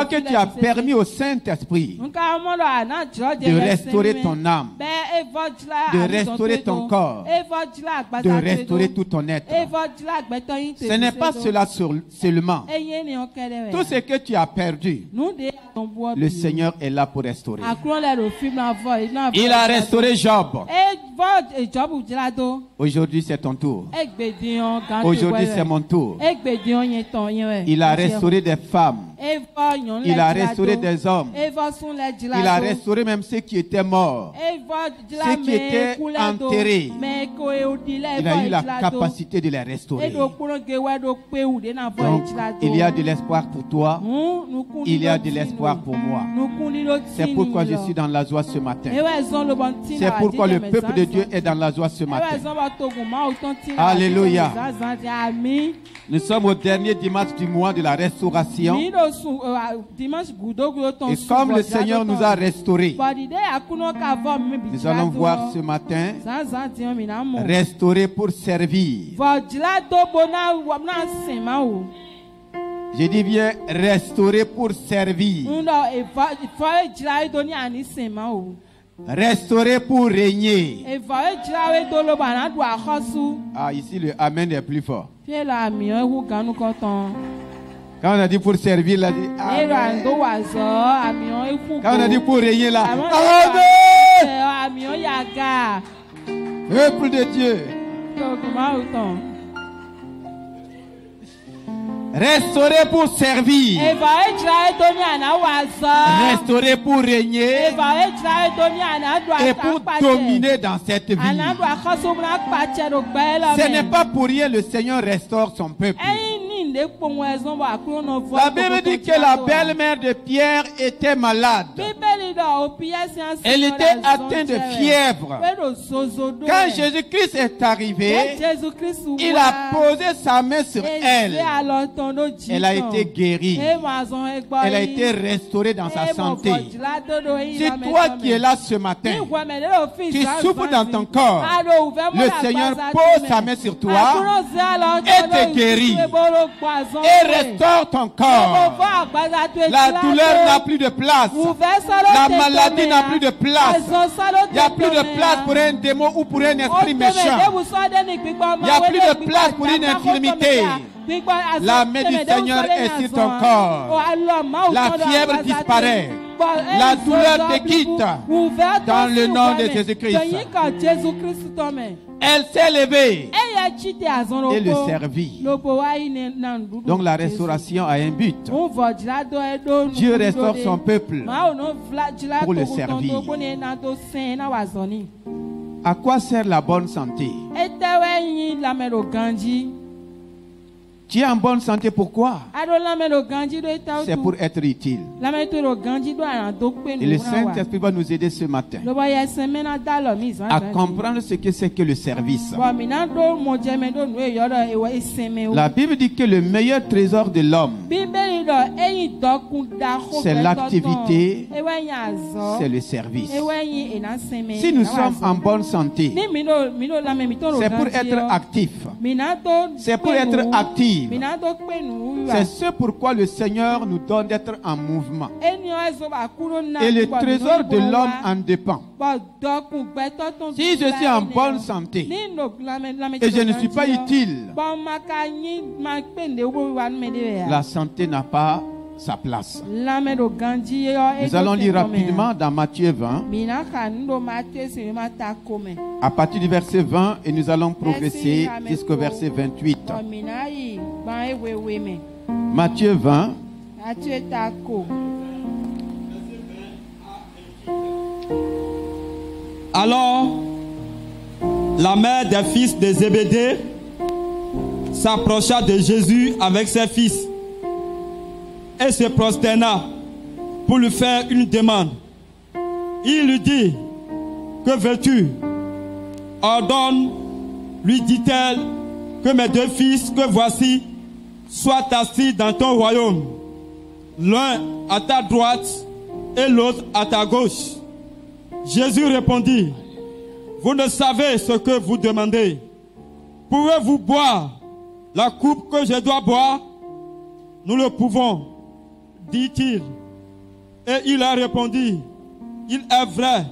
fois que tu as permis au Saint-Esprit de restaurer ton âme, de restaurer ton corps, de restaurer tout ton être, ce n'est pas cela seulement. Tout ce que tu as perdu, le Seigneur est là pour restaurer. Il a restauré Job. Aujourd'hui, c'est ton tour. Aujourd'hui, c'est mon tour. Il a restauré des femmes. Il a restauré des hommes. Il a restauré même ceux qui étaient morts, ceux qui étaient enterrés. Il a eu la capacité de les restaurer. Donc, il y a de l'espoir pour toi. Il y a de l'espoir pour moi. C'est pourquoi je suis dans la joie ce matin. C'est pourquoi le peuple de Dieu est dans la joie ce matin. Alléluia. Nous sommes au dernier dimanche du mois de la restauration. Et comme le Seigneur nous a restaurés, nous allons voir ce matin restaurer pour servir. Je dis bien restaurer pour servir. Restaurer pour régner. Ah, ici le Amen est plus fort. Quand on a dit pour servir, là, dit Amen. Quand on a dit pour régner, là, Amen. Peuple de Dieu. Restaurer pour servir. Restaurer pour régner. Et pour dominer dans cette vie. Ce n'est pas pour rien le Seigneur restaure son peuple. La Bible dit que la belle-mère de Pierre était malade. Elle était atteinte de fièvre. Quand Jésus-Christ est arrivé, il a posé sa main sur elle. Elle a été guérie. Elle a été restaurée dans sa santé. C'est toi qui es là ce matin. Tu souffres dans ton corps. Le Seigneur pose sa main sur toi et te guérit. Et restaure ton corps. La douleur n'a plus de place. La maladie n'a plus de place. Il n'y a plus de place pour un démon ou pour un esprit méchant. Il n'y a plus de place pour une infirmité. La main du Seigneur est sur ton corps. La fièvre disparaît. La douleur te quitte. Dans le nom de Jésus-Christ. Elle s'est levée et le servit. Donc la restauration a un but. Dieu restaure son peuple pour le servir. À quoi sert la bonne santé? Tu es en bonne santé, pourquoi? C'est pour être utile. Et le Saint-Esprit va nous aider ce matin à comprendre ce que c'est que le service. La Bible dit que le meilleur trésor de l'homme, c'est l'activité, c'est le service. Si nous sommes en bonne santé, c'est pour être actif. C'est pour être actif. C'est ce pourquoi le Seigneur nous donne d'être en mouvement. Et le trésor de l'homme en dépend. Si je suis en bonne santé et je ne suis pas utile, la santé n'a pas sa place. Nous allons lire rapidement dans Matthieu 20. À partir du verset 20 et nous allons progresser jusqu'au verset 28. Matthieu 20. Alors, la mère des fils de Zébédée s'approcha de Jésus avec ses fils et se prosterna pour lui faire une demande. Il lui dit: que veux-tu? Ordonne, lui dit-elle, que mes deux fils que voici soient assis dans ton royaume, l'un à ta droite et l'autre à ta gauche. Jésus répondit: vous ne savez ce que vous demandez. Pouvez-vous boire la coupe que je dois boire? Nous le pouvons. dit-il. Et il a répondu, il est vrai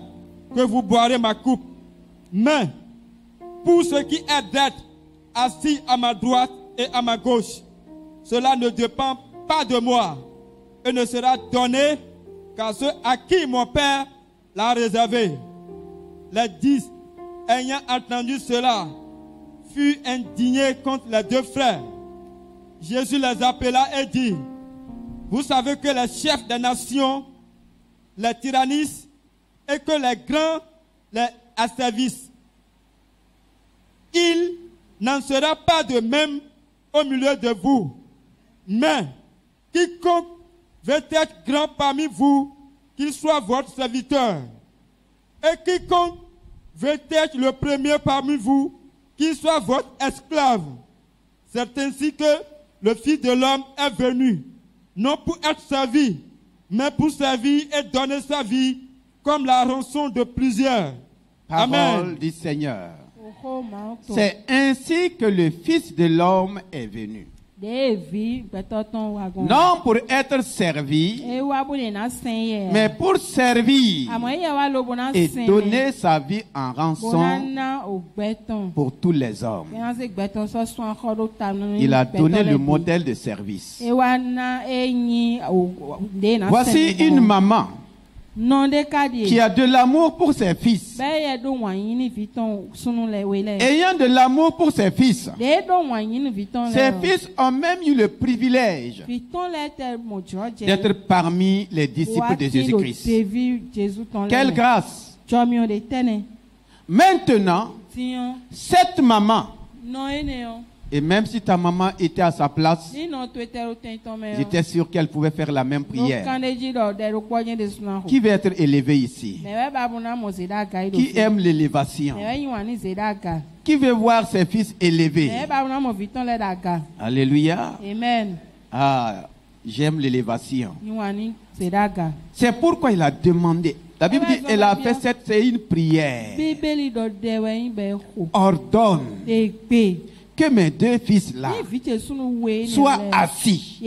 que vous boirez ma coupe, mais pour ce qui est d'être assis à ma droite et à ma gauche, cela ne dépend pas de moi et ne sera donné qu'à ceux à qui mon Père l'a réservé. Les 10, ayant entendu cela, furent indignés contre les deux frères. Jésus les appela et dit, vous savez que les chefs des nations les tyrannisent et que les grands les asservissent. Il n'en sera pas de même au milieu de vous. Mais quiconque veut être grand parmi vous, qu'il soit votre serviteur. Et quiconque veut être le premier parmi vous, qu'il soit votre esclave. C'est ainsi que le Fils de l'homme est venu, non pour être servi, mais pour servir et donner sa vie comme la rançon de plusieurs. Parole Amen. du Seigneur. C'est ainsi que le Fils de l'homme est venu. Non pour être servi, mais pour servir et donner sa vie en rançon pour tous les hommes. Il a donné le modèle de service. Voici une maman qui a de l'amour pour ses fils. Ayant de l'amour pour ses fils, ses fils ont même eu le privilège d'être parmi les disciples de Jésus-Christ. Quelle grâce! Maintenant, cette maman, et même si ta maman était à sa place, j'étais sûr qu'elle pouvait faire la même prière. Qui veut être élevé ici? Qui aime l'élévation? Qui veut voir ses fils élevés? Alléluia. Amen. Ah, j'aime l'élévation. C'est pourquoi il a demandé. La Bible dit, elle a fait c'est une prière. Ordonne que mes deux fils-là soient assis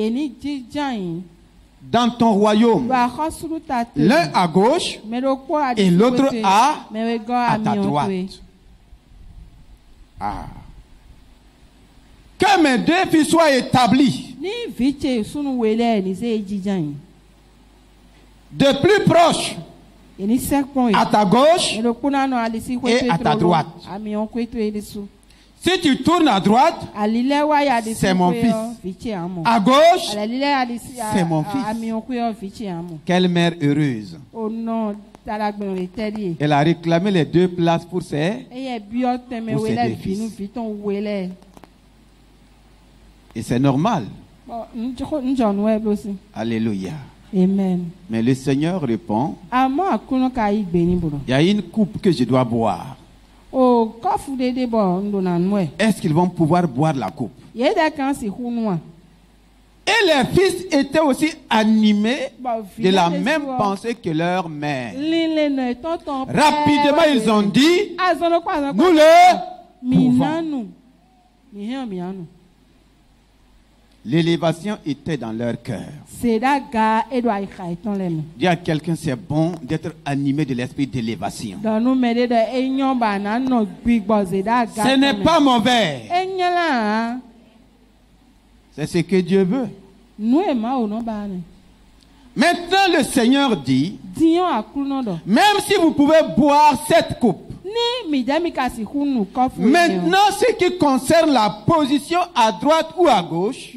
dans ton royaume, l'un à gauche et l'autre à ta droite. Ah. Que mes deux fils soient établis de plus proche à ta gauche et à ta droite. Si tu tournes à droite, c'est mon fils. À gauche, c'est mon fils. Quelle mère heureuse. Elle a réclamé les deux places pour ses deux fils. Et c'est normal. Alléluia. Amen. Mais le Seigneur répond, il y a une coupe que je dois boire. Est-ce qu'ils vont pouvoir boire la coupe? Et les fils étaient aussi animés de la même pensée que leur mère. Rapidement, ils ont dit, nous le pouvons. L'élévation était dans leur cœur. Dis à quelqu'un, c'est bon d'être animé de l'esprit d'élévation. Ce n'est pas mauvais. C'est ce que Dieu veut. Maintenant, le Seigneur dit, même si vous pouvez boire cette coupe, maintenant, ce qui concerne la position à droite ou à gauche,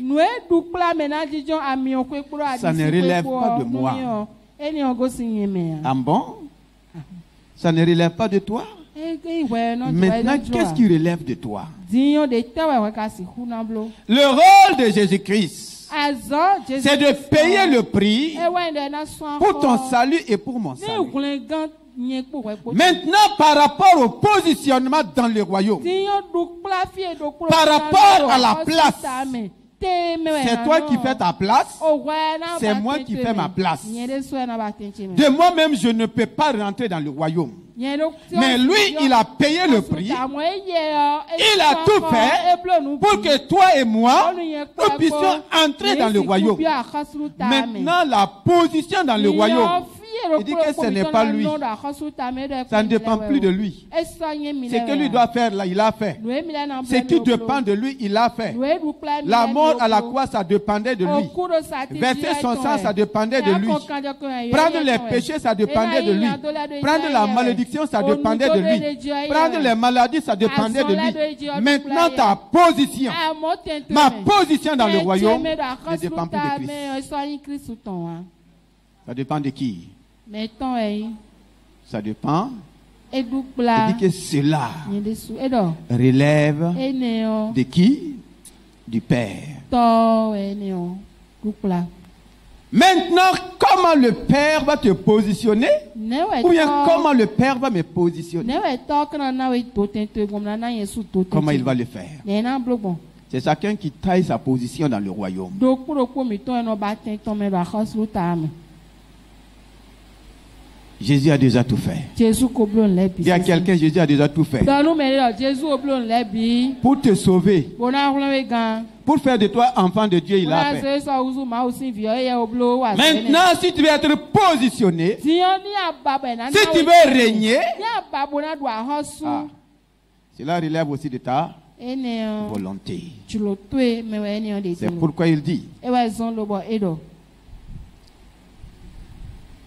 ça ne relève pas de moi. Ah bon? Ça ne relève pas de toi? Maintenant, qu'est-ce qui relève de toi? Le rôle de Jésus-Christ, c'est de payer le prix pour ton salut et pour mon salut. Maintenant, par rapport au positionnement dans le royaume, par rapport à la place C'est toi qui fais ta place, c'est moi qui fais ma place. De moi-même, je ne peux pas rentrer dans le royaume. Mais lui, il a payé le prix. Il a tout fait pour que toi et moi, nous puissions entrer dans le royaume. Maintenant, la position dans le royaume, il dit que ce n'est pas lui. Ça ne dépend plus de lui. Ce que lui doit faire, là, il a fait. Ce qui dépend de lui, il a fait. La mort à la croix, ça dépendait de lui. Verser son sang, ça dépendait de lui. Prendre les péchés, ça dépendait de lui. Prendre la malédiction, ça dépendait de lui. Prendre les maladies, ça dépendait de lui. Maintenant, ta position, ma position dans le royaume, ne dépend plus de Christ. Ça dépend de qui? Ça dépend. Il dit que cela relève de qui? Du Père. Maintenant, comment le Père va te positionner? Ou bien comment le Père va me positionner? Comment il va le faire? C'est chacun qui taille sa position dans le royaume. Jésus a déjà tout fait. Il y a quelqu'un, Jésus a déjà tout fait. Pour te sauver. Pour faire de toi enfant de Dieu, il a fait. Maintenant, si tu veux être positionné, si tu veux régner, cela relève aussi de ta volonté. C'est pourquoi il dit,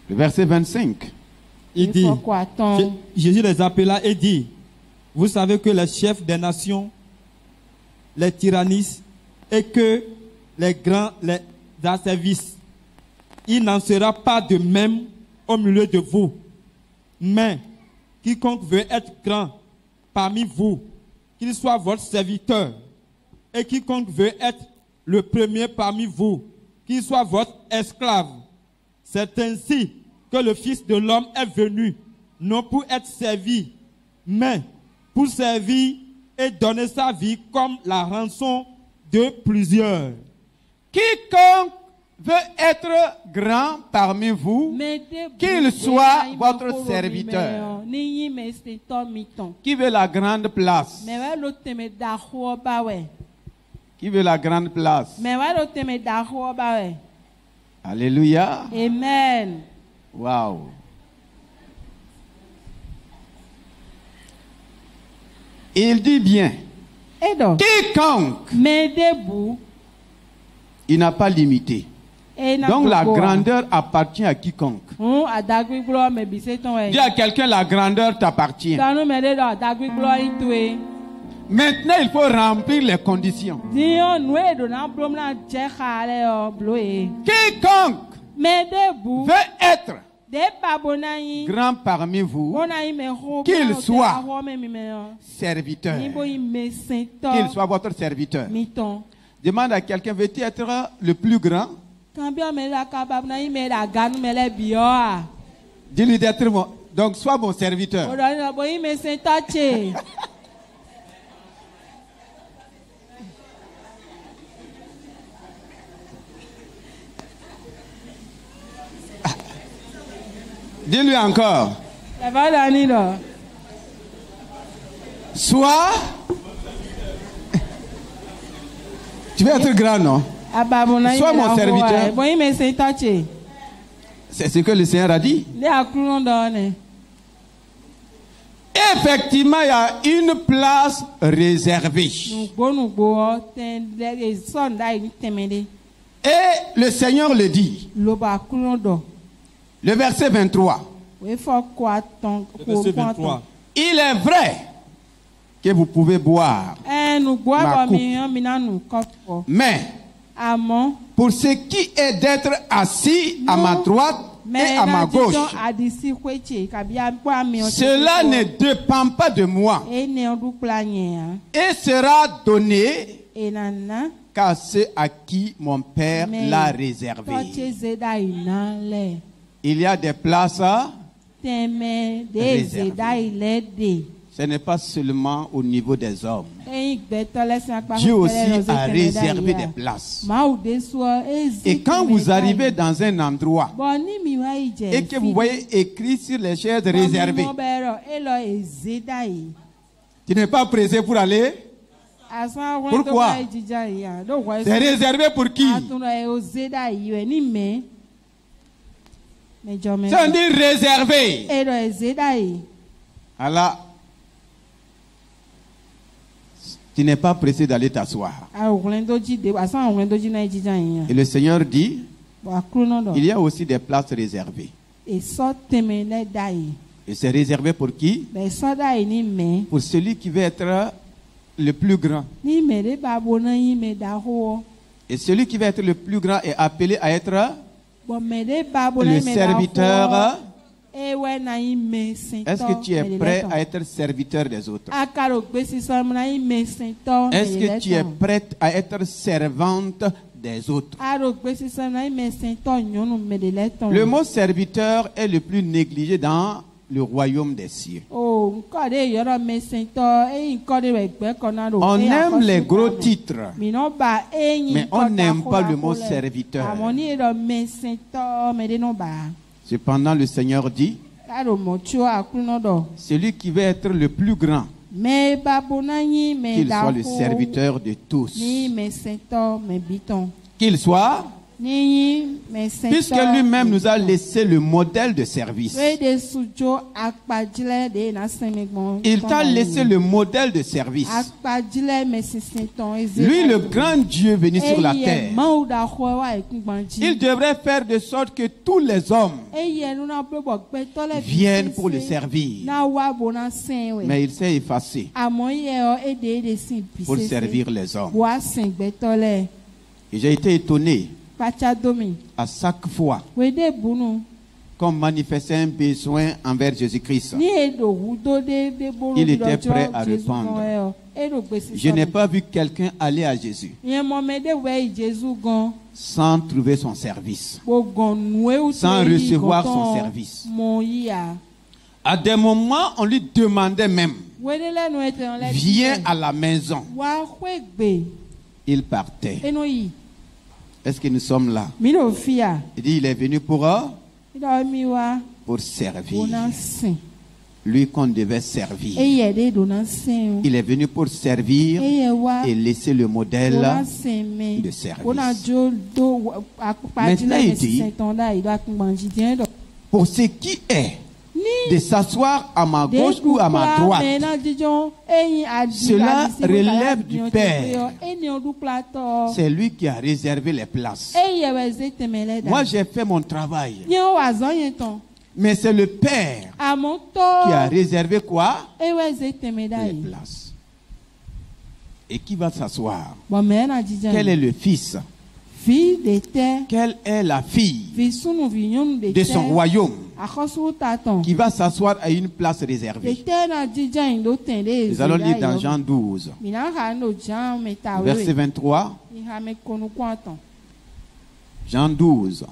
le verset 25, il dit, Jésus les appela et dit, vous savez que les chefs des nations les tyrannisent et que les grands les asservissent. Il n'en sera pas de même au milieu de vous. Mais quiconque veut être grand parmi vous, qu'il soit votre serviteur. Et quiconque veut être le premier parmi vous, qu'il soit votre esclave. C'est ainsi que le Fils de l'homme est venu, non pour être servi, mais pour servir et donner sa vie comme la rançon de plusieurs. Quiconque veut être grand parmi vous, qu'il soit votre serviteur. Qui veut la grande place? Qui veut la grande place? Alléluia. Amen. Wow. Il dit bien, quiconque, il n'a pas limité. Donc la grandeur appartient à quiconque. Dis à quelqu'un, la grandeur t'appartient. Maintenant, il faut remplir les conditions. Quiconque veut être grand parmi vous, qu'il soit serviteur, qu'il soit votre serviteur. Demande à quelqu'un, veux-tu être le plus grand? Dis-lui d'être mon... Donc, sois mon serviteur. Dis-lui encore. Sois... Tu veux être grand, non? Sois mon serviteur. C'est ce que le Seigneur a dit. Effectivement, il y a une place réservée. Et le Seigneur le dit. Le verset 23. Le verset 23. Il est vrai que vous pouvez boire ma coupe. Mais pour ce qui est d'être assis à ma droite et à ma gauche, cela ne dépend pas de moi et sera donné qu'à ceux à qui mon Père l'a réservé. Il y a des places réservées. Ce n'est pas seulement au niveau des hommes. Dieu aussi a réservé des places. Et quand vous arrivez dans un endroit et que vous voyez écrit sur les chaises réservées, tu n'es pas pressé pour aller? Pourquoi? C'est réservé pour qui? C'est un dit réservé. Alors, tu n'es pas pressé d'aller t'asseoir. Et le Seigneur dit, il y a aussi des places réservées. Et c'est réservé pour qui? Pour celui qui veut être le plus grand. Et celui qui veut être le plus grand est appelé à être le serviteur. Est-ce que tu es prêt à être serviteur des autres? Est-ce que tu es prête à être servante des autres? Le mot serviteur est le plus négligé dans le royaume des cieux. On aime les gros titres, mais on n'aime pas le mot serviteur. Cependant, le Seigneur dit, celui qui veut être le plus grand, qu'il soit le serviteur de tous. Qu'il soit, puisque lui-même nous a laissé le modèle de service. Il t'a laissé le modèle de service. Lui, le grand Dieu venu sur la terre, il devrait faire de sorte que tous les hommes viennent pour le servir. Mais il s'est effacé pour servir les hommes. Et j'ai été étonné. À chaque fois qu'on manifestait un besoin envers Jésus-Christ, il était prêt à répondre. Je n'ai pas vu quelqu'un aller à Jésus sans trouver son service, sans recevoir son service. À des moments, on lui demandait même, viens à la maison. Il partait. Est-ce que nous sommes là? Il dit, il est venu pour servir. Lui qu'on devait servir. Il est venu pour servir et laisser le modèle de service. Maintenant, il dit, pour ce qui est de s'asseoir à ma gauche ou à ma droite, cela relève du Père. C'est lui qui a réservé les places. Moi, j'ai fait mon travail. Mais c'est le Père qui a réservé quoi? Les places. Et qui va s'asseoir? Quel est le Fils? Quelle est la fille de son royaume qui va s'asseoir à une place réservée? Nous allons lire dans Jean 12, verset 23. Jean 12,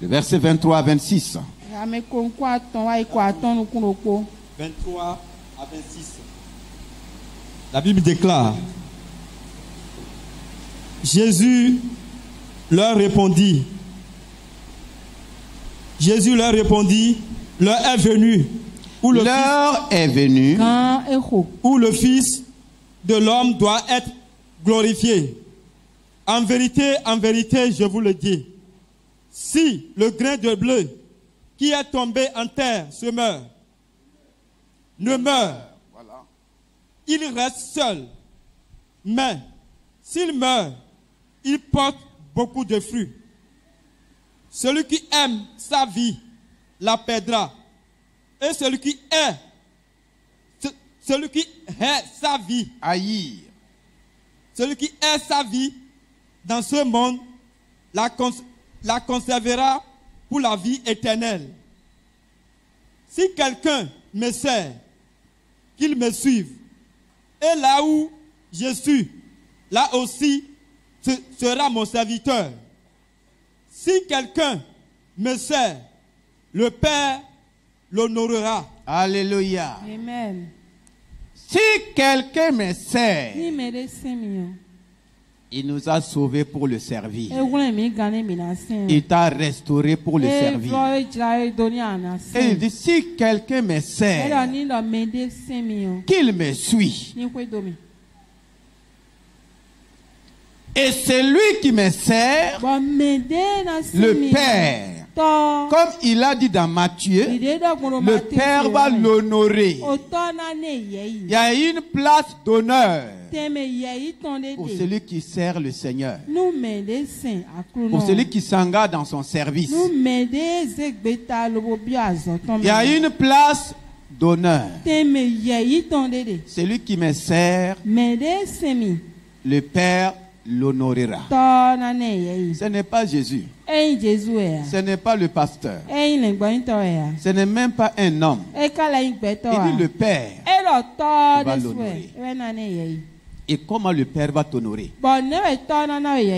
le verset 23 à 26. 23 à 26. La Bible déclare, Jésus leur répondit, l'heure est venue où le Fils de l'homme doit être glorifié. En vérité, je vous le dis, si le grain de blé qui est tombé en terre ne meurt, il reste seul. Mais s'il meurt, il porte beaucoup de fruits. Celui qui aime sa vie la perdra. Et celui qui hait sa vie, celui qui hait sa vie dans ce monde, la conservera pour la vie éternelle. Si quelqu'un me sert, qu'il me suive. Et là où je suis, là aussi sera mon serviteur. Si quelqu'un me sert, le Père l'honorera. Alléluia. Amen. Si quelqu'un me sert, il nous a sauvés pour le servir. Il t'a restauré pour le servir. Et il dit, si quelqu'un me sert, qu'il me suit. Et celui qui me sert, le Père, comme il a dit dans Matthieu, le Père va l'honorer. Il y a une place d'honneur pour celui qui sert le Seigneur, pour celui qui s'engage dans son service. Il y a une place d'honneur. Celui qui me sert, le Père l'honorera. Ce n'est pas Jésus. Ce n'est pas le pasteur. Ce n'est même pas un homme. Il dit le Père va l'honorer. Et comment le Père va t'honorer?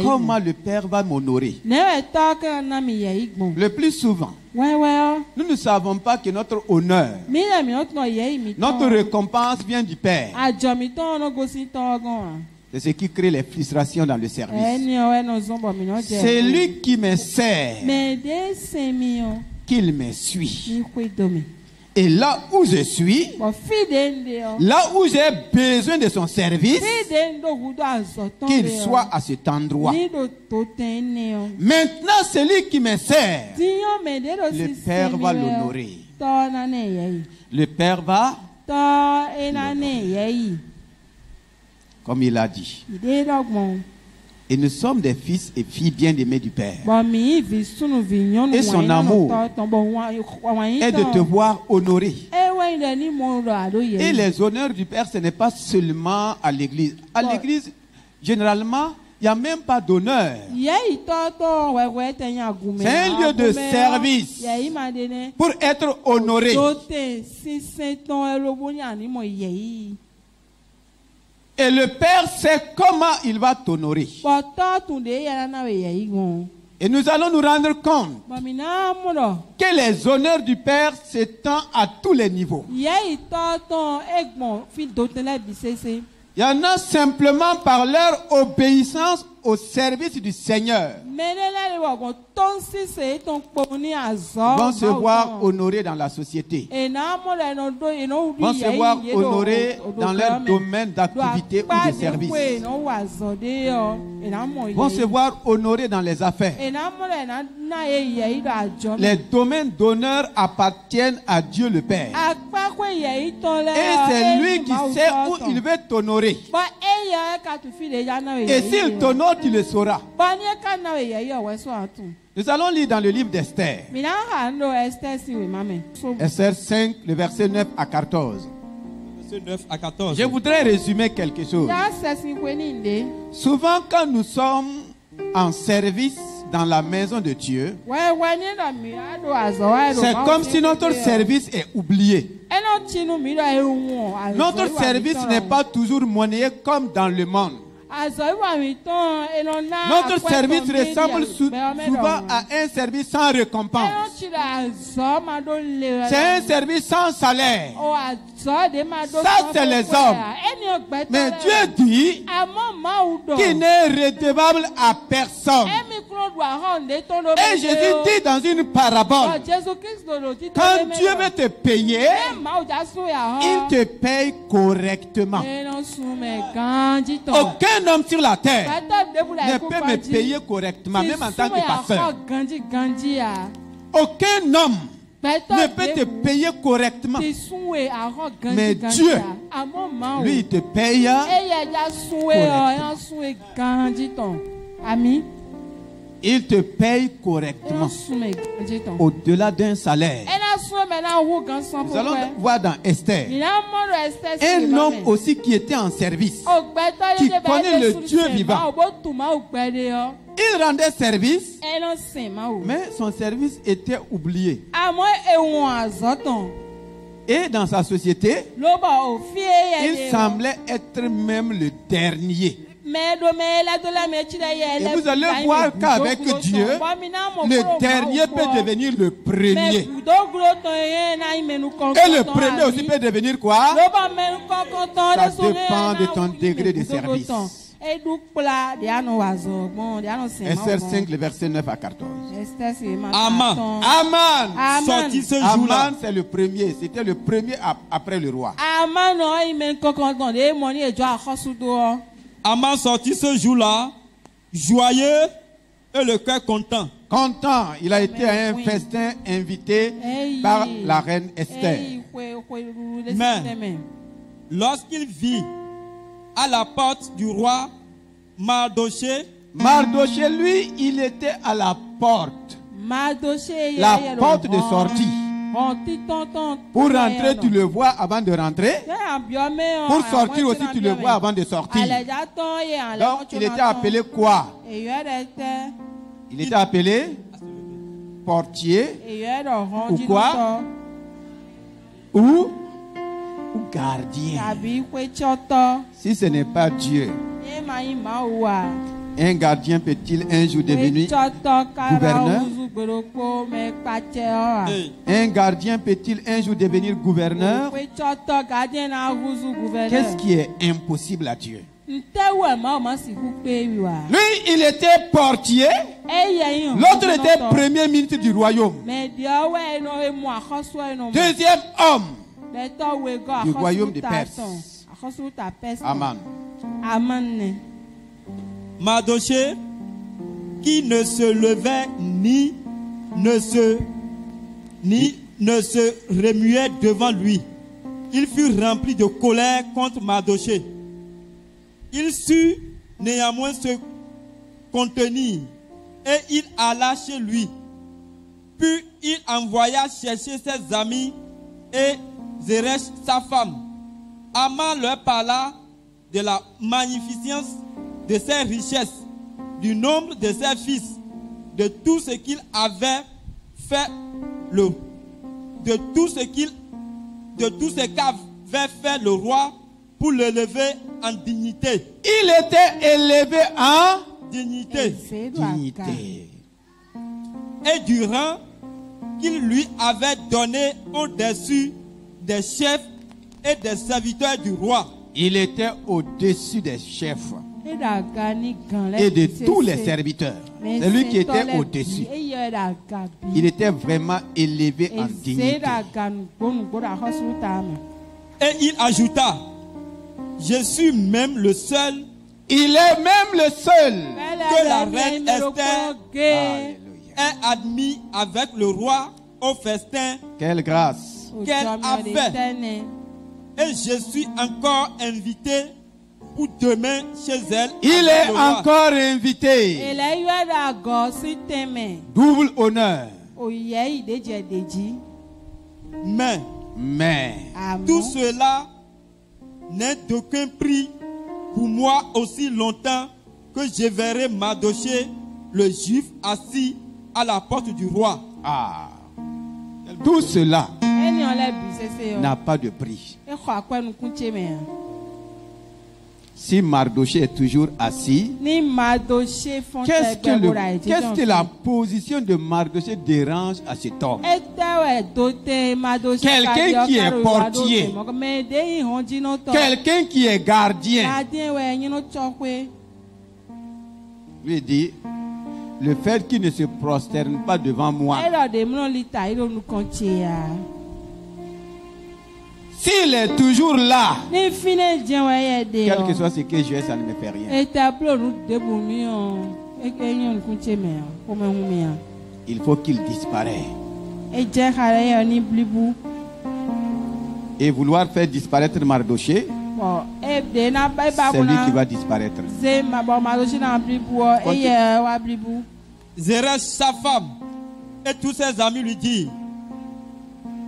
Comment le Père va m'honorer? Le plus souvent, nous ne savons pas que notre honneur, notre récompense vient du Père. C'est ce qui crée les frustrations dans le service. C'est lui qui me sert, qu'il me suit. Et là où je suis, là où j'ai besoin de son service, qu'il soit à cet endroit. Maintenant, celui qui me sert, le Père va l'honorer. Le Père va l'honorer. Comme il a dit. Et nous sommes des fils et filles bien-aimés du Père. Et son amour est de te voir honoré. Et les honneurs du Père, ce n'est pas seulement à l'église. À l'église, généralement, il n'y a même pas d'honneur. C'est un lieu de service pour être honoré. Et le Père sait comment il va t'honorer. Et nous allons nous rendre compte que les honneurs du Père s'étendent à tous les niveaux. Il y en a simplement par leur obéissance au service du Seigneur. Vont se voir honorés dans la société. Vont se voir honorés dans leur domaine d'activité ou de service. Vont se voir honorés dans les affaires. Les domaines d'honneur appartiennent à Dieu le Père. Et c'est lui qui sait où il veut t'honorer. Et s'il t'honore, tu le sauras. Nous allons lire dans le livre d'Esther. Esther 5, le verset 9 à 14. Je voudrais résumer quelque chose. Souvent, quand nous sommes en service dans la maison de Dieu, c'est comme si notre service est oublié. Notre service n'est pas toujours monnayé comme dans le monde. Notre service ressemble souvent à un service sans récompense. C'est un service sans salaire. Ça, c'est les hommes. Mais Dieu dit qu'il n'est redevable à personne. Et Jésus dit dans une parabole, quand Dieu veut te payer, il te paye correctement. Aucun homme sur la terre ne peut me payer correctement, même en tant que pasteur. Aucun homme ne peut te payer correctement. Mais Dieu, lui, il te paye correctement. Il te paye correctement. Au-delà d'un salaire. Nous allons voir dans Esther. Un homme aussi qui était en service. Qui connaît le Dieu vivant. Il rendait service. Mais son service était oublié. Et dans sa société, il semblait être même le dernier. Et vous allez voir qu'avec Dieu, le dernier peut devenir le premier. Et le premier aussi peut devenir quoi? Ça dépend de ton degré de service. Esther 5, le verset 9 à 14. Aman. Aman. Sorti ce jour-là. Aman, c'est le premier. C'était le premier après le roi. Aman sorti ce jour-là, joyeux et le cœur content. Content, il a été à un festin invité par la reine Esther. Mais lorsqu'il vit à la porte du roi Mardoché, lui, il était à la porte. La porte de sortie. Pour rentrer, tu le vois avant de rentrer. Pour sortir aussi, tu le vois avant de sortir. Donc, il était appelé quoi? Il était appelé portier ou quoi? Ou gardien. Si ce n'est pas Dieu, un gardien peut-il un jour devenir gouverneur? Un gardien peut-il un jour devenir gouverneur? Qu'est-ce qui est impossible à Dieu? Lui, il était portier. L'autre était premier ministre du royaume. Deuxième homme du royaume de Perse. Aman. Mardoché, qui ne se levait ni ne se remuait devant lui, il fut rempli de colère contre Mardoché. Il sut néanmoins se contenir et il alla chez lui. Puis il envoya chercher ses amis et Zeresh sa femme. Aman leur parla de la magnificence de ses richesses, du nombre de ses fils, de tout ce qu'il avait fait, de tout ce qu'avait fait le roi pour l'élever en dignité. Il était élevé en dignité. Et du rang qu'il lui avait donné au-dessus des chefs et des serviteurs du roi. Il était au-dessus des chefs et de tous les serviteurs. C'est lui qui était au-dessus. Il était vraiment élevé en dignité. Et il ajouta, je suis même le seul. Il est même le seul que la reine Esther ait admis avec le roi au festin. Quelle grâce qu'elle a fait. Et je suis encore invité pour demain chez elle. Il est encore invité. Double honneur. Mais tout cela n'est d'aucun prix pour moi aussi longtemps que je verrai Mardoché, le juif, assis à la porte du roi. Tout cela n'a pas de prix. Si Mardoché est toujours assis, qu'est-ce que la position de Mardoché dérange à cet homme? Quelqu'un qui est portier, quelqu'un qui est gardien, lui dit, le fait qu'il ne se prosterne pas devant moi, s'il est toujours là, quel que soit ce que je fais, ça ne me fait rien. Il faut qu'il disparaisse. Et vouloir faire disparaître Mardoché, c'est lui qui va disparaître. Zeresh, sa femme, et tous ses amis lui disent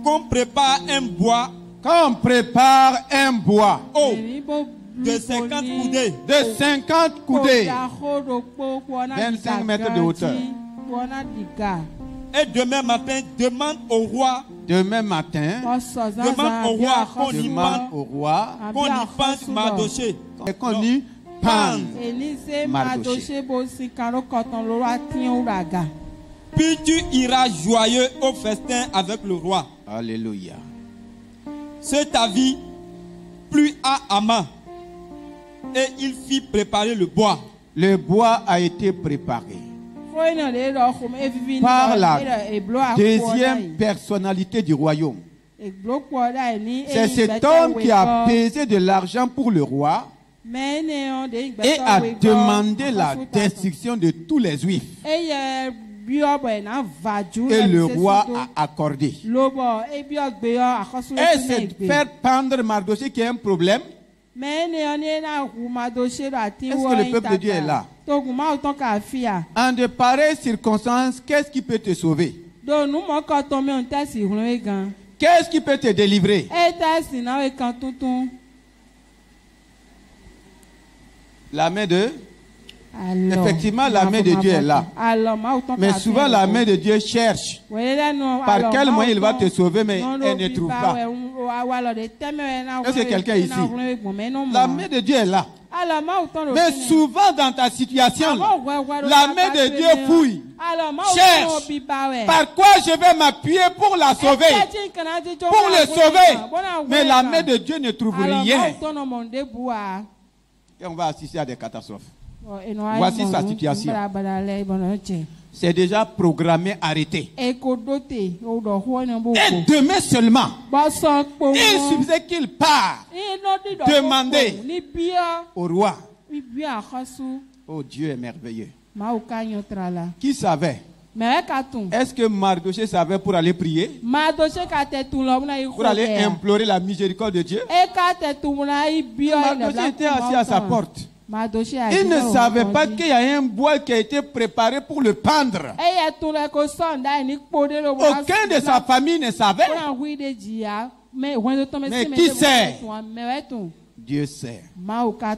qu'on prépare un bois. Qu'on prépare un bois de 50 coudées. De 50 coudées. 25 mètres de hauteur. Et demain matin, demande au roi. Demain matin, demande au roi qu'on y pense Mardoché. Et qu'on y pendre Mardochée. Puis tu iras joyeux au festin avec le roi. Alléluia. C'est ta vie plut à Haman et il fit préparer le bois. Le bois a été préparé par la deuxième personnalité du royaume. C'est cet homme qui a pesé de l'argent pour le roi et a demandé la destruction de tous les Juifs. Et le roi a accordé. Et c'est faire pendre Mardochée qui est un problème. Est-ce que le peuple de Dieu est là? En de pareilles circonstances, qu'est-ce qui peut te sauver? Qu'est-ce qui peut te délivrer? La main de... Effectivement, la main de Dieu est là. Mais souvent, la main de Dieu cherche par quel moyen il va te sauver, mais elle ne trouve pas. Est-ce que quelqu'un ici? La main de Dieu est là. Mais souvent dans ta situation, la main de Dieu fouille, cherche. Par quoi je vais m'appuyer pour la sauver, pour le sauver. Mais la main de Dieu ne trouve rien. Et on va assister à des catastrophes. Voici sa situation. C'est déjà programmé, arrêté. Et demain seulement, il suffisait qu'il part demander au roi. Oh, Dieu est merveilleux. Qui savait? Est-ce que Mardochée savait pour aller prier? Pour aller implorer la miséricorde de Dieu? Mardochée était assis à sa porte. Il ne savait pas qu'il y a un bois qui a été préparé pour le pendre. Aucun de sa famille ne savait. Mais qui sait? Dieu sait.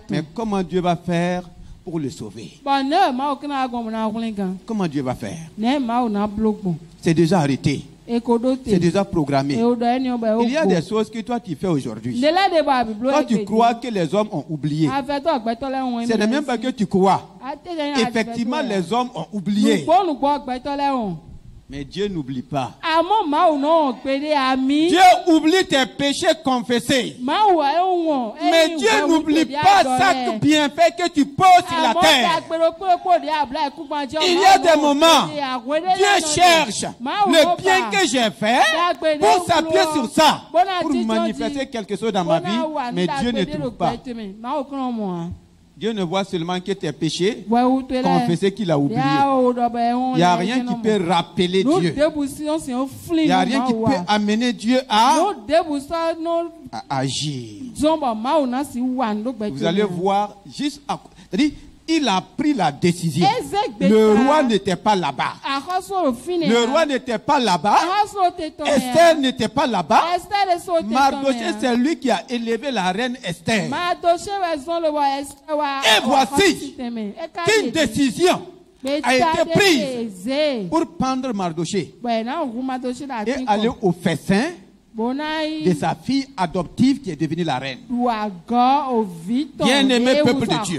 Mais comment Dieu va faire pour le sauver? Comment Dieu va faire? C'est déjà arrêté. C'est déjà programmé. Il y a des choses que toi tu fais aujourd'hui. Toi tu crois que les hommes ont oublié. Ce n'est même pas que tu crois. Effectivement, les hommes ont oublié. Mais Dieu n'oublie pas. Dieu oublie tes péchés confessés. Mais Dieu n'oublie pas chaque bienfait que tu poses sur la terre. Il y a des moments, Dieu cherche le bien que j'ai fait pour s'appuyer sur ça, pour manifester quelque chose dans ma vie, mais Dieu ne trouve pas. Dieu ne voit seulement que tes péchés confessés qu'il a oubliés. Il n'y a rien qui peut rappeler Dieu. Il n'y a rien qui peut amener Dieu à agir. Vous allez voir juste à côté. Il a pris la décision. Le roi n'était pas là-bas. Le roi n'était pas là-bas. Esther n'était pas là-bas. Mardochée, c'est lui qui a élevé la reine Esther. Et voici qu'une décision a été prise pour prendre Mardochée et aller au festin de sa fille adoptive qui est devenue la reine. Bien-aimé peuple de Dieu,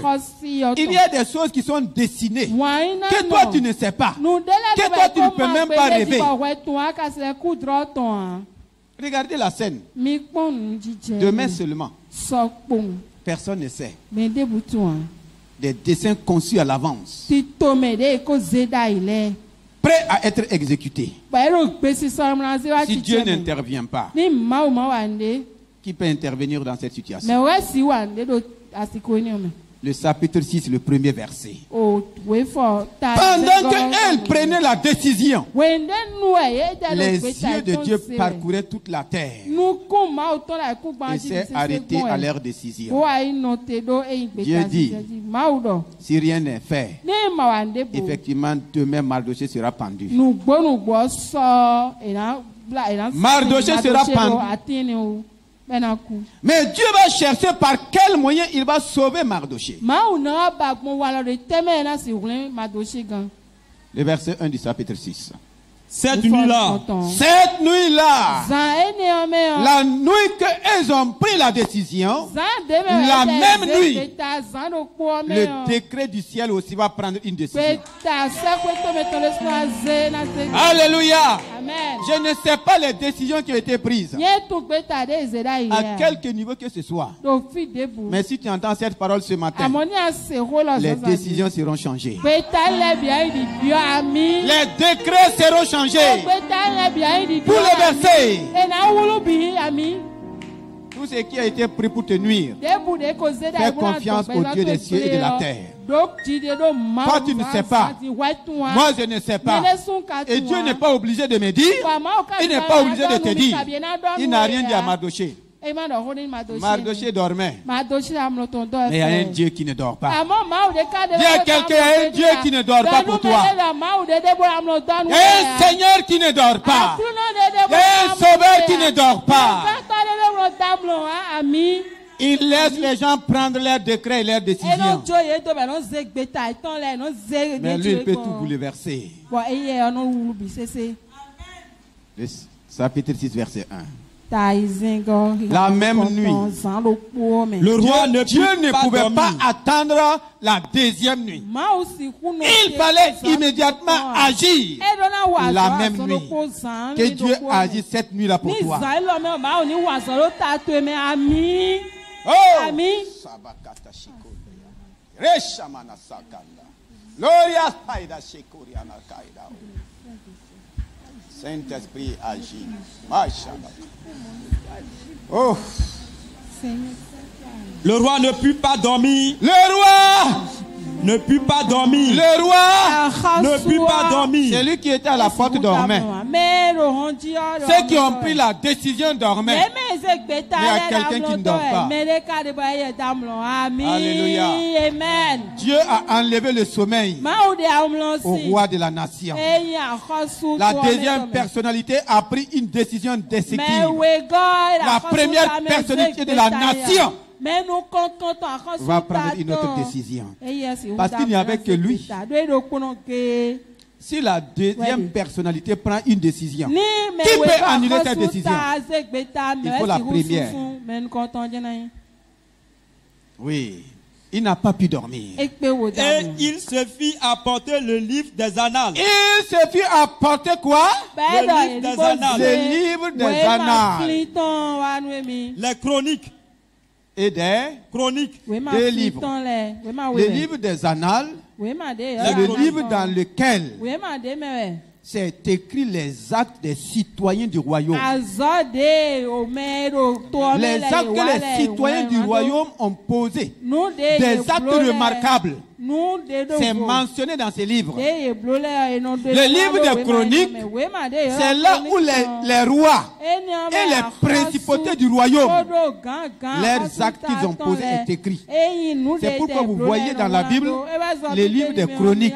il y a des choses qui sont destinées que toi tu ne sais pas, que toi tu ne peux même pas rêver. Regardez la scène. Demain seulement, personne ne sait. Des dessins conçus à l'avance, prêt à être exécuté. Si Dieu n'intervient pas, qui peut intervenir dans cette situation? Le chapitre 6, le premier verset. Pendant qu'elle prenait la décision, les yeux de Dieu parcouraient toute la terre et s'est arrêté à leur décision. Dieu dit, si rien n'est fait, effectivement, demain, Mardochée sera pendu. Mardochée sera pendu. Mais Dieu va chercher par quel moyen il va sauver Mardochée. Le verset 1 du chapitre 6. Cette nuit-là, la nuit qu'ils ont pris la décision, la même nuit, le décret du ciel aussi va prendre une décision. Alléluia. Amen. Je ne sais pas les décisions qui ont été prises, à quelque niveau que ce soit. Mais si tu entends cette parole ce matin, les décisions seront changées. Les décrets seront changés. Pour les verser. Tout ce qui a été pris pour te nuire, fais confiance au Dieu des cieux et de la terre. Toi, tu ne sais pas. Moi, je ne sais pas. Et Dieu n'est pas obligé de me dire. Il n'est pas obligé de te dire. Il n'a rien dit à Mardoché. Mardoché dormait. Mais il y a un Dieu qui ne dort pas. Dis à quelqu'un, il y a un Dieu qui ne dort pas pour toi. Il y a un Seigneur qui ne dort pas. Il y a un Sauveur qui ne dort pas. Il laisse les gens prendre leurs décrets et leurs décisions. Mais lui, il peut tout bouleverser. Chapitre 6, verset 1. La même nuit, le roi Dieu ne pouvait pas attendre la deuxième nuit. Il fallait immédiatement agir la même nuit. Que Dieu agisse cette nuit-là pour toi. Oh! Saint-Esprit agit. Oh. Le roi ne put pas dormir. Le roi ne put pas dormir. Le roi ne put pas dormir. Celui qui était à la porte dormait. Ceux qui ont pris la décision dormaient. Mais il y a quelqu'un qui ne dort pas. Alléluia. Amen. Dieu a enlevé le sommeil au roi de la nation. La deuxième personnalité a pris une décision décisive. La première personnalité de la nation va prendre une autre décision. Parce qu'il n'y avait que lui. Si la deuxième personnalité prend une décision, qui peut annuler cette décision? Il faut la première. Oui. Il n'a pas pu dormir. Et il se fit apporter le livre des annales. Il se fit apporter quoi? Le livre des annales. Le livre des annales. Les chroniques. Et des chroniques. Des livres. Le livre des annales. C'est le livre dans lequel c'est écrit les actes des citoyens du royaume. Les actes que les citoyens du royaume ont posés. Des actes remarquables. C'est mentionné dans ces livres. Le livre des chroniques, c'est là où les rois et les principautés du royaume, leurs actes qu'ils ont posés est écrit. C'est pourquoi vous voyez dans la Bible les livres des chroniques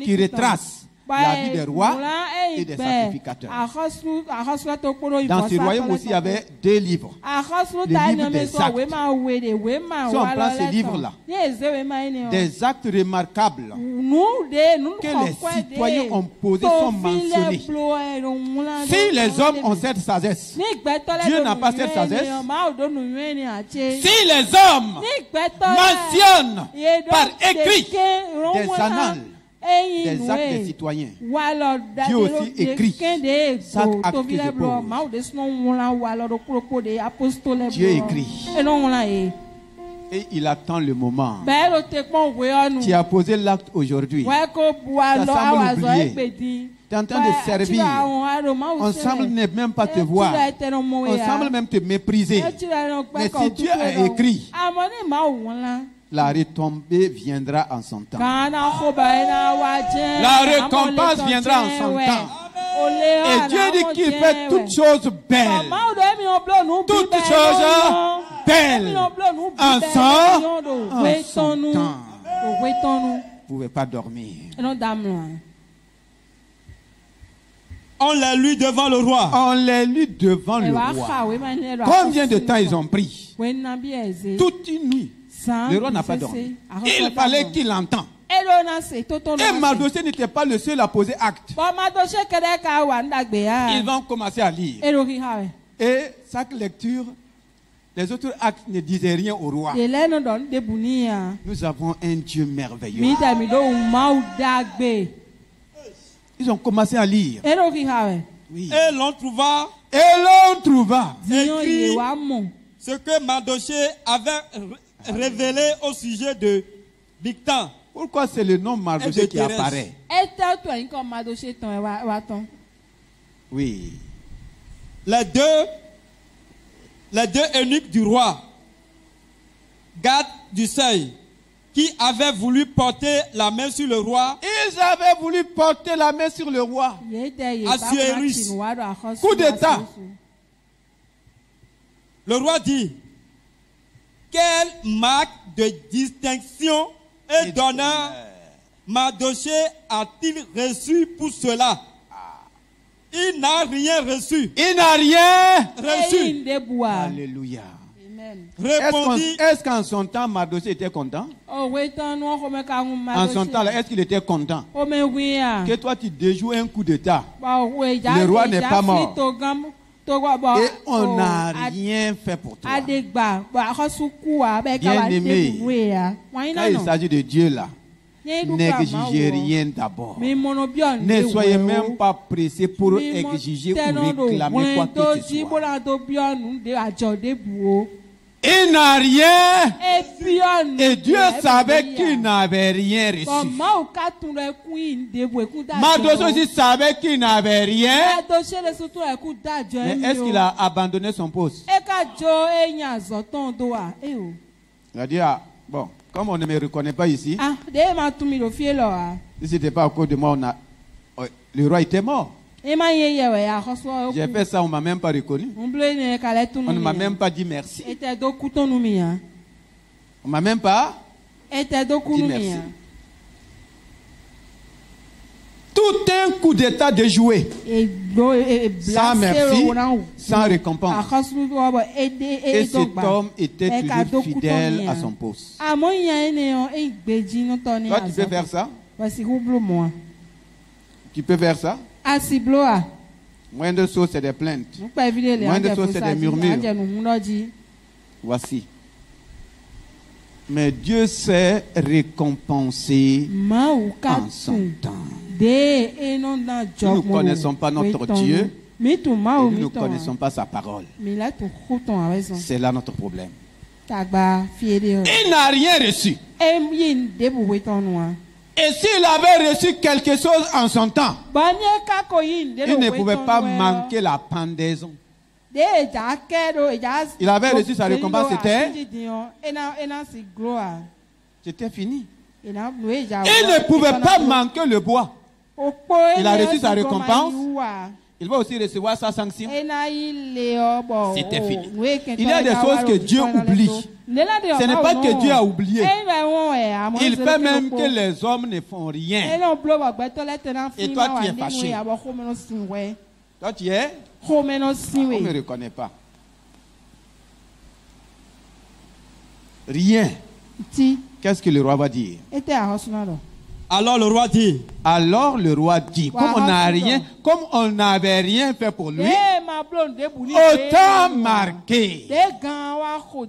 qui retracent la vie des rois et des sacrificateurs. Dans ce royaume aussi, il y avait deux livres. Le livre des actes. Si on prend ces livres-là, des actes remarquables que les citoyens ont posés sont mentionnés. Si les hommes ont cette sagesse, Dieu n'a pas cette sagesse. Si les hommes mentionnent par écrit des annales, des actes des citoyens, Dieu aussi écrit chaque acte que je pose. Dieu écrit. Et il attend le moment. Tu as posé l'acte aujourd'hui. Ça semble oublié. Tu es en train de servir. On semble ne même pas te voir. On semble même te mépriser. Mais si Dieu a écrit, la retombée viendra en son temps. La récompense viendra en son temps. Et Dieu dit qu'il fait toutes choses belles. Toutes choses belles. En son temps. Vous ne pouvez pas dormir. On les lut devant le roi. On les lut devant le roi. Combien de temps ils ont pris? Toute une nuit. Le roi n'a pas dormi. Il fallait qu'il entende. Et Mardochée n'était pas le seul à poser acte. Ils vont commencer à lire. Et chaque lecture, les autres actes ne disaient rien au roi. Nous avons un Dieu merveilleux. Ils ont commencé à lire. Oui. Et l'on trouva écrit ce que Mardochée avait révélé au sujet de Bigtan. Pourquoi c'est le nom Mardochée qui apparaît? Oui. Les deux eunuques du roi, gardes du seuil, qui avaient voulu porter la main sur le roi. Ils avaient voulu porter la main sur le roi. Assuérus. Coup d'état. Le roi dit: quelle marque de distinction et d'honneur Mardochée a-t-il reçu pour cela? Il n'a rien reçu. Il n'a rien reçu. Alléluia. Répondit. Est-ce qu'en son temps, Mardochée était content? En son temps, est-ce qu'il était content? Que toi, tu déjoues un coup d'état. Le roi n'est pas mort. Et on n'a rien fait pour toi. Bien-aimé, quand il s'agit de Dieu là, n'exigez rien d'abord. Ne soyez même pas pressé pour exiger ou réclamer quoi que ce soit. Il n'a rien. Et Dieu savait qu'il n'avait rien reçu. Mardochée aussi savait qu'il n'avait rien. Mais est-ce qu'il a abandonné son poste? Il a dit, ah, bon, comme on ne me reconnaît pas ici, si ce n'était pas à cause de moi, le roi était mort. J'ai fait ça, on ne m'a même pas reconnu. On ne m'a même pas dit merci. On ne m'a même pas dit merci. Tout un coup d'état déjoué. Sans merci, sans récompense. Et cet homme était toujours fidèle à son poste. Toi, tu peux faire ça? Tu peux faire ça? Moins de choses, c'est des plaintes. Moins de choses, c'est des murmures. Voici. Mais Dieu sait récompenser en son temps. Nous ne connaissons pas notre Dieu et nous ne connaissons pas sa parole. C'est là notre problème. Il n'a rien reçu. Et s'il avait reçu quelque chose en son temps, il ne pouvait pas manquer la pendaison. Il avait reçu sa récompense, c'était fini. Il ne pouvait pas manquer le bois. Il a reçu sa récompense. Il va aussi recevoir sa sanction. C'était fini. Il y a des choses que Dieu oublie. Ce n'est pas que Dieu a oublié. Il fait même que les hommes ne font rien. Et toi, tu es fâché. Toi, tu es? On ne me reconnaît pas. Rien. Qu'est-ce que le roi va dire? Alors le roi dit, comme on n'avait rien fait pour lui, autant marqué.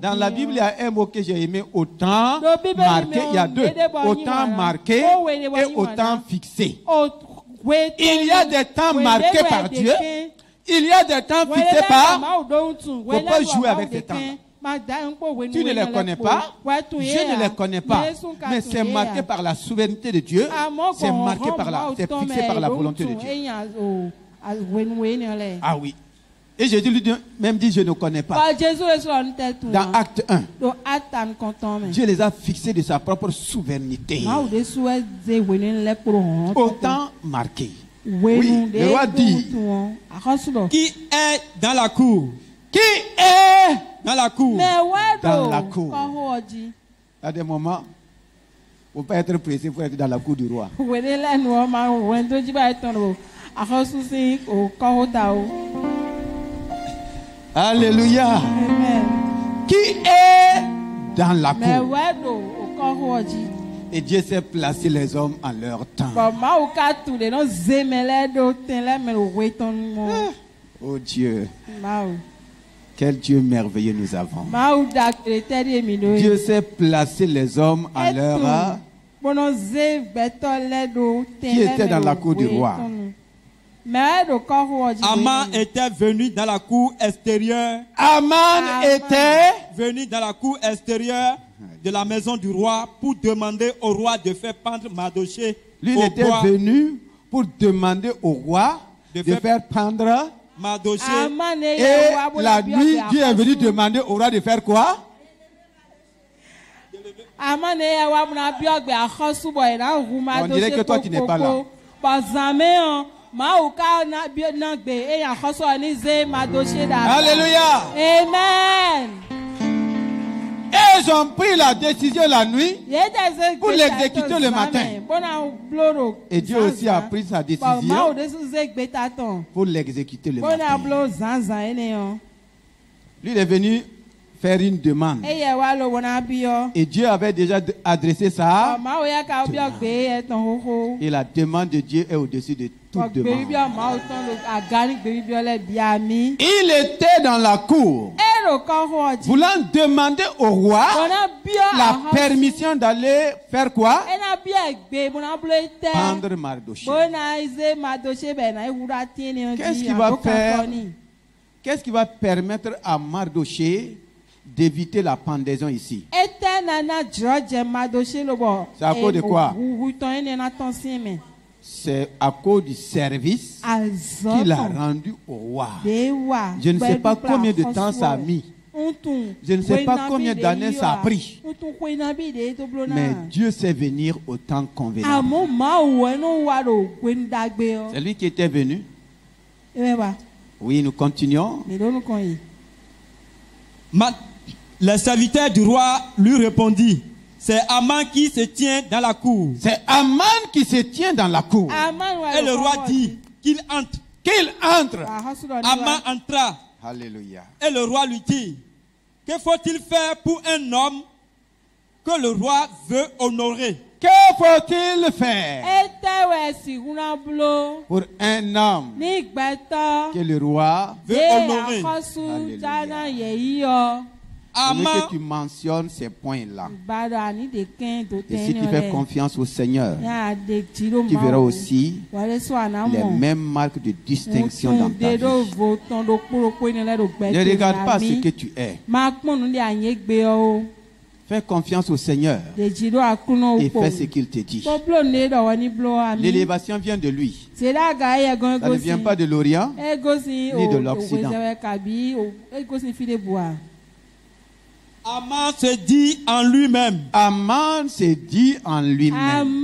Dans la Bible, il y a un mot que j'ai aimé, autant marqué. Il y a deux, autant marqué et autant fixé. Il y a des temps marqués par Dieu. Il y a des temps fixés par. Il ne faut pas jouer avec ces temps. Tu ne les connais pas, je ne les connais pas, mais c'est marqué par la souveraineté de Dieu, c'est marqué c'est fixé par la volonté de Dieu. Ah oui. Et Jésus lui même dit, je ne connais pas. Dans Acte 1, Dieu les a fixés de sa propre souveraineté. Autant marqué. Oui, le roi dit, qui est dans la cour? Qui est dans la cour? Dans la cour. À des moments, il ne faut pas être pressé pour être dans la cour du roi. Alléluia. Amen. Qui est dans la cour? Et Dieu sait placer les hommes en leur temps. Oh Dieu. Quel Dieu merveilleux nous avons. Dieu sait placer les hommes en leur temps. Qui était dans la cour du roi? Aman était venu dans la cour extérieure. Aman était venu dans la cour extérieure de la maison du roi pour demander au roi de faire pendre Mardochée. Lui, il était venu pour demander au roi de faire pendre Mardochée. Et la nuit, Dieu est venu demander au roi de faire quoi? On dirait que toi, tu n'es pas là. Alléluia. Amen. Et ils ont pris la décision la nuit pour l'exécuter le matin. Et Dieu aussi a pris sa décision pour l'exécuter le matin. Lui, il est venu faire une demande. Et Dieu avait déjà adressé ça. Et la demande de Dieu est au-dessus de toute demande. Il était dans la cour, voulant demander au roi la permission d'aller faire quoi? Pendre Mardochée. Qu'est-ce qu'il va faire? Qu'est-ce qui va permettre à Mardochée d'éviter la pendaison ici? C'est à cause de quoi? C'est à cause du service qu'il a rendu au roi. Je ne sais pas combien de temps ça a mis. Je ne sais pas combien d'années ça a pris. Mais Dieu sait venir au temps convenable. C'est lui qui était venu. Oui, nous continuons. Le serviteur du roi lui répondit: c'est Aman qui se tient dans la cour. C'est Aman qui se tient dans la cour. Et le roi dit qu'il entre. Qu'il entre. Aman entra. Alléluia. Et le roi lui dit: que faut-il faire pour un homme que le roi veut honorer? Que faut-il faire pour un homme que le roi veut honorer? Alléluia. Je veux que tu mentionnes ces points-là. Et si tu fais confiance au Seigneur, tu verras aussi les mêmes marques de distinction dans ta vie. Ne regarde pas ce que tu es. Fais confiance au Seigneur et fais ce qu'il te dit. L'élévation vient de lui. Ça ne vient pas de l'Orient ni de l'Occident. Aman se dit en lui-même. Aman se dit en lui-même.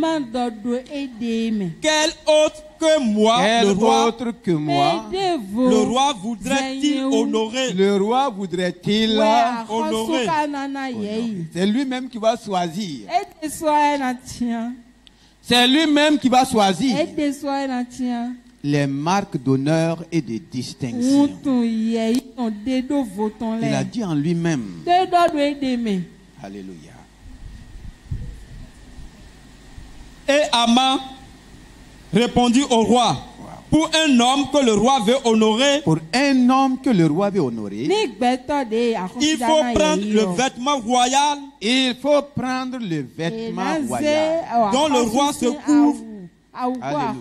Quel autre que moi, le roi voudrait-il honorer? Le roi voudrait-il honorer? C'est lui-même qui va choisir. C'est lui-même qui va choisir les marques d'honneur et de distinction. Il a dit en lui-même. Alléluia. Et Aman répondit au roi: pour un homme que le roi veut honorer, il faut prendre le vêtement royal. Il faut prendre le vêtement royal dont le roi se couvre. Alléluia.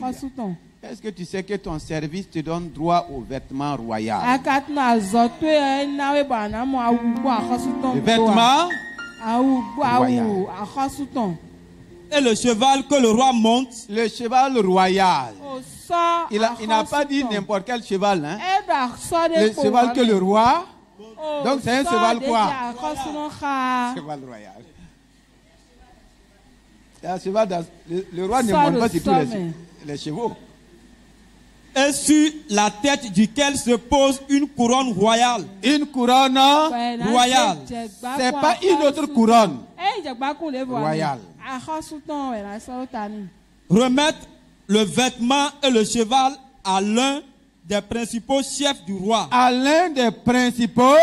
Est-ce que tu sais que ton service te donne droit au vêtement royal? Le vêtement royal. Et le cheval que le roi monte, le cheval royal. Il n'a pas dit n'importe quel cheval. Hein? Le cheval que le roi. Donc c'est un cheval quoi? Cheval royal. Un cheval le roi ne monte pas sur tous les chevaux. Et sur la tête duquel se pose une couronne royale. Une couronne royale. C'est pas une autre couronne royale. Remettre le vêtement et le cheval à l'un des principaux chefs du roi. À l'un des principaux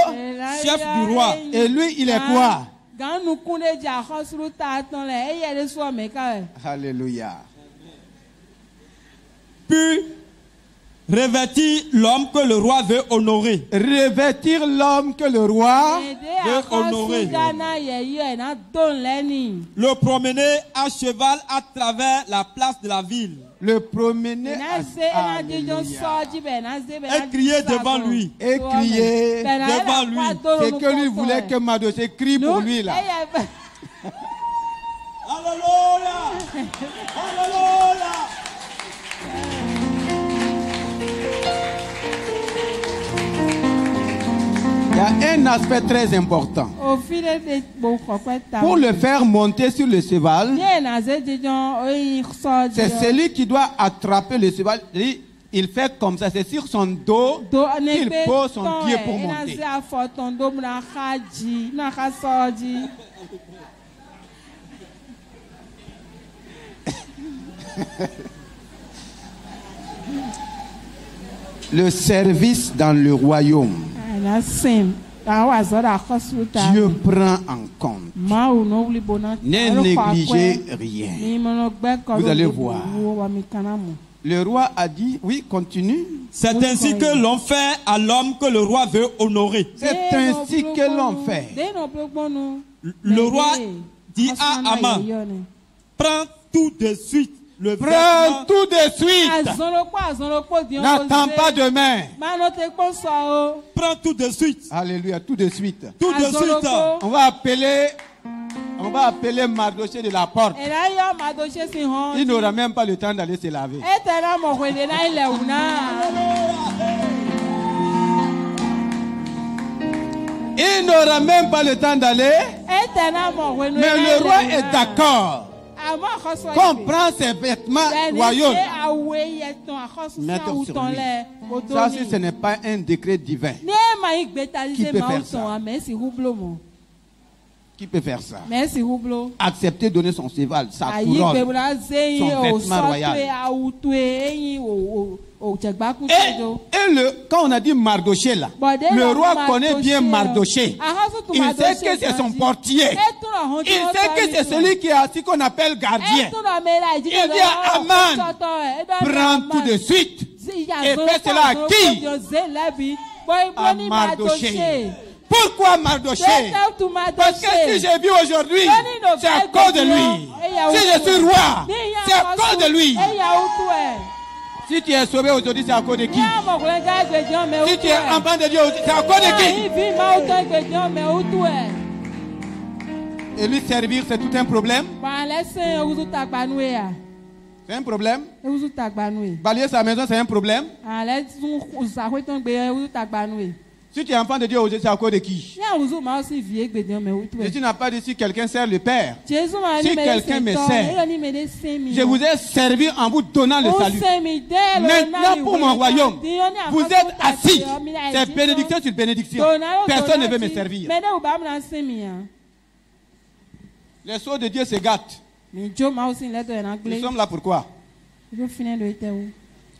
chefs du roi. Et lui, il est quoi? Alléluia. Puis, revêtir l'homme que le roi veut honorer. Revêtir l'homme que le roi veut honorer. Le promener à cheval à travers la place de la ville. Le promener et crier devant lui. Et crier devant lui. C'est que lui voulait que Mardochée crie pour lui là. Alléluia! Alléluia! Il y a un aspect très important. Pour le faire monter sur le cheval, c'est celui qui doit attraper le cheval. Il fait comme ça, c'est sur son dos qu'il pose son pied pour monter. Le service dans le royaume, Dieu prend en compte. Ne négligez rien. Vous allez voir. Le roi a dit, oui, continue. C'est ainsi que l'on fait à l'homme que le roi veut honorer. C'est ainsi que l'on fait. Le roi dit à Aman, prends tout de suite. Prends tout de suite. N'attends pas demain. Prends tout de suite. Alléluia, tout de suite. Tout de suite. On va appeler Mardochée de la porte. Il n'aura même pas le temps d'aller se laver. Il n'aura même pas le temps d'aller. Mais le roi est d'accord. Qu'on prend ses vêtements royaux, mettre sur lui. Ça, si ce n'est pas un décret divin, qui peut faire ça? Qui peut faire ça? Accepter de donner son cheval, sa couronne, son vêtement royal. Et quand on a dit Mardochée là, le roi connaît bien Mardochée. Il sait que c'est son portier. Il sait que c'est celui qui est assis qu'on appelle gardien. Il dit à Aman, prends tout de suite et fais cela à qui? À Mardochée. Pourquoi Mardochée? Parce que si j'ai vu aujourd'hui, c'est à cause de lui. Si je suis roi, c'est à cause de lui. Si tu es sauvé aujourd'hui, c'est à cause de qui? Si tu es enfant de Dieu, c'est à cause de qui? Et lui servir, c'est tout un problème? C'est un problème? Balayer sa maison, c'est un problème? Si tu es enfant de Dieu aujourd'hui, c'est à cause de qui? Jésus n'a pas dit si quelqu'un sert le Père. Si quelqu'un me sert, je vous ai servi en vous donnant le salut. Maintenant pour mon royaume, vous êtes assis. C'est bénédiction sur bénédiction. Personne ne veut me servir. Les sceaux de Dieu se gâtent. Nous sommes là pourquoi?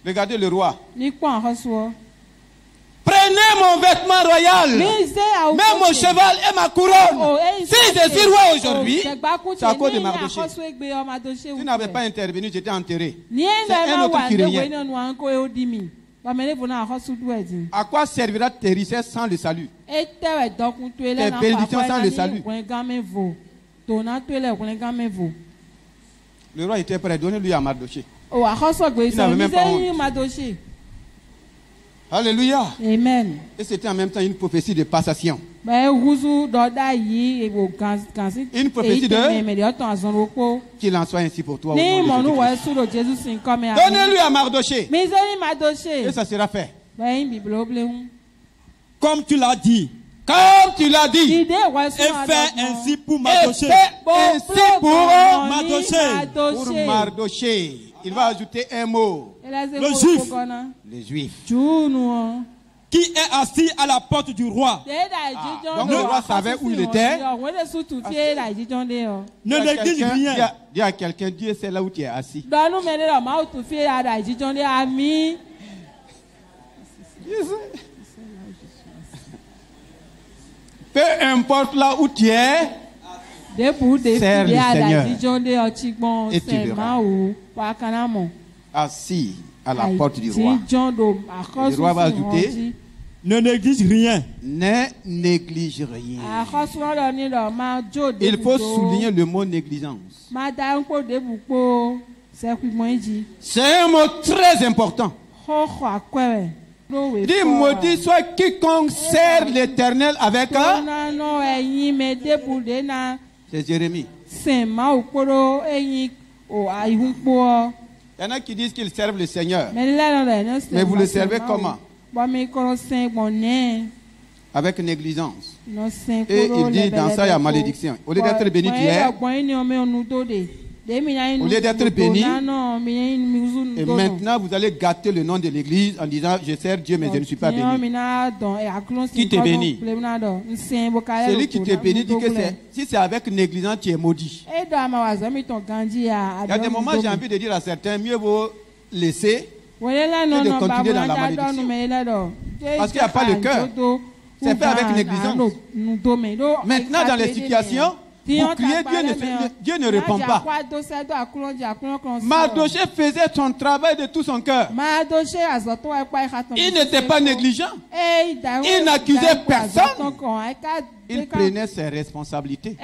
Regardez le roi. Prenez mon vêtement royal, même mon cheval et ma couronne. Si je suis roi aujourd'hui, c'est à cause de Mardochée. Si tu n'avais pas intervenu, j'étais enterré. C'est un autre qui revient. À quoi servira tes richesses sans le salut? Tes bénédictions sans le salut? Le roi était prêt, donnez-lui à Mardochée. Il n'avait même pas honte. Alléluia. Amen. Et c'était en même temps une prophétie de passation. Une prophétie de qu'il en soit ainsi pour toi. Donnez-lui à Mardochée. Et ça sera fait. Comme tu l'as dit. Comme tu l'as dit. Et fais ainsi pour Mardochée. Ainsi pour Mardochée. Pour Mardochée. Il va ajouter un mot. Le juif. Les juifs. Qui est assis à la porte du roi. Donc le roi savait où il était. Ne néglige rien. Dis à quelqu'un, Dieu c'est là où tu es assis. Peu importe là où tu es, Sers le Seigneur et tu verras. Assis à la porte du roi. Le roi va ajouter, ne néglige rien. Ne néglige rien. Il faut souligner le mot négligence. C'est un mot très important. Dis maudit soit quiconque sert l'Éternel avec un. C'est Jérémie. Il y en a qui disent qu'ils servent le Seigneur. Mais vous le servez comment? Avec négligence. Et il dit dans ça il y a malédiction. Au lieu d'être béni, tu es. Au lieu d'être béni, et maintenant vous allez gâter le nom de l'église en disant je sers Dieu mais je ne suis pas béni. Qui t'est béni? Celui qui t'est béni dit que si c'est avec négligence tu es maudit. Il y a des moments j'ai envie de dire à certains mieux vaut laisser que de continuer dans la malédiction. Parce qu'il n'y a pas le cœur. C'est fait avec négligence. Maintenant dans les situations, vous criez, Dieu ne répond pas. Mardoché faisait son travail de tout son cœur. Il n'était pas négligent. Il n'accusait personne. Il prenait ses responsabilités.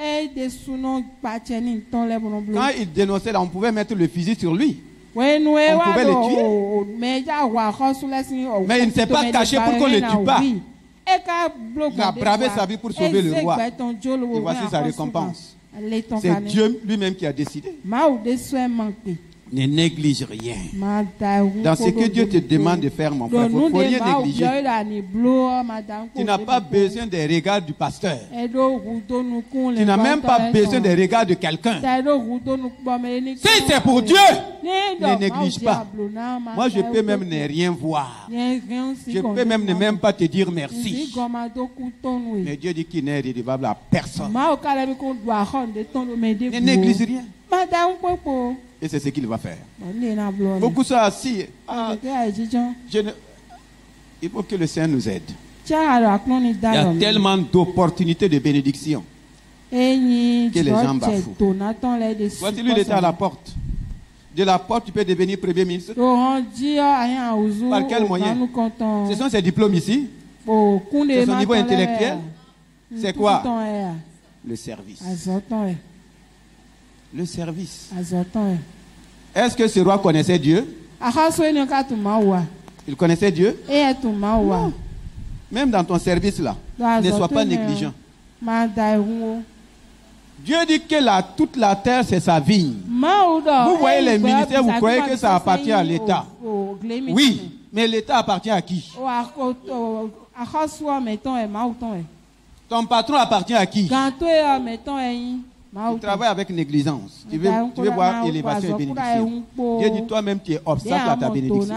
Quand il dénonçait, là, on pouvait mettre le fusil sur lui. On pouvait le tuer. Mais il ne s'est pas caché pour qu'on ne le tue pas. Il a bravé sa vie pour sauver le roi. Et voici sa récompense. C'est Dieu lui-même qui a décidé. Ne néglige rien. Dans ce que Dieu te demande de faire, mon frère, il ne faut rien négliger. Tu n'as pas besoin des regards du pasteur. Tu n'as même pas besoin des regards de quelqu'un. Si c'est pour Dieu, ne néglige pas. Moi, je peux même ne rien voir. Je peux même pas te dire merci. Mais Dieu dit qu'il n'est redevable à personne. Ne néglige rien. Et c'est ce qu'il va faire. Beaucoup sont assis. Il faut que le Seigneur nous aide. Il y a tellement d'opportunités de bénédiction que les gens bafouent. Voici, lui, il était à la porte. De la porte, tu peux devenir premier ministre. Par quel moyen? Ce sont ses diplômes ici. C'est son niveau intellectuel. C'est quoi? Le service. Le service. Est-ce que ce roi connaissait Dieu? Il connaissait Dieu? Non. Même dans ton service là, ne sois pas négligent. Dieu dit que toute la terre c'est sa vigne. Vous voyez les ministères, vous croyez que ça appartient à l'État. Oui, mais l'État appartient à qui? Ton patron appartient à qui? Tu travailles avec négligence. Tu veux voir élévation et bénédiction. Dieu dit toi-même tu es obstacle à ta bénédiction.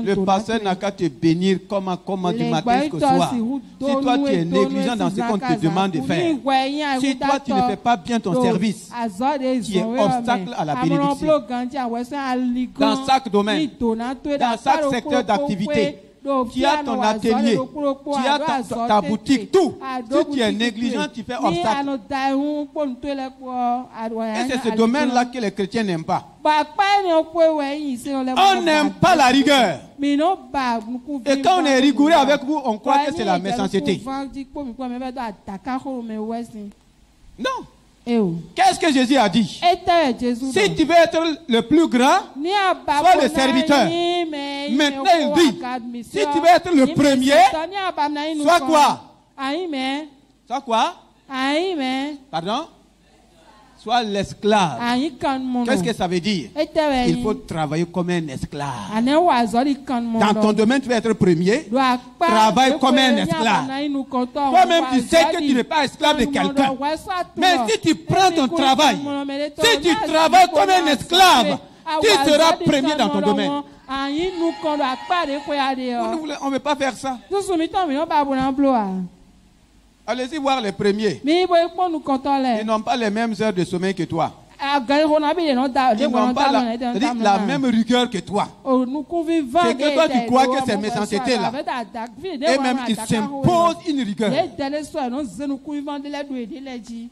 Le pasteur n'a qu'à te bénir comme du matin jusqu'au soir. Si toi tu es négligent dans ce qu'on te demande de faire, si toi tu ne fais pas bien ton service, tu es obstacle à la bénédiction. Dans chaque domaine, dans chaque secteur d'activité, tu as ton atelier, tu as ta boutique, tout. Si tu es négligent, tu fais obstacle. Et c'est ce domaine-là que les chrétiens n'aiment pas. On n'aime pas la rigueur. Et quand on est rigoureux avec vous, on croit que c'est la méchanceté. Non. Qu'est-ce que Jésus a dit? Si tu veux être le plus grand, sois le serviteur. Maintenant il dit, si tu veux être le premier, sois quoi? Sois quoi? Pardon? Sois l'esclave. Qu'est-ce que ça veut dire? Il faut travailler comme un esclave. Dans ton domaine, tu veux être premier. Travaille comme un esclave. Toi-même, tu sais que tu n'es pas esclave de quelqu'un. Mais si tu prends ton travail, si tu travailles comme un esclave, tu seras premier dans ton domaine. On ne veut pas faire ça. Allez-y voir les premiers. Ils n'ont pas les mêmes heures de sommeil que toi. Ils n'ont pas la même rigueur que toi. C'est que toi tu crois que c'est méchanceté là. Et même ils s'imposent une rigueur.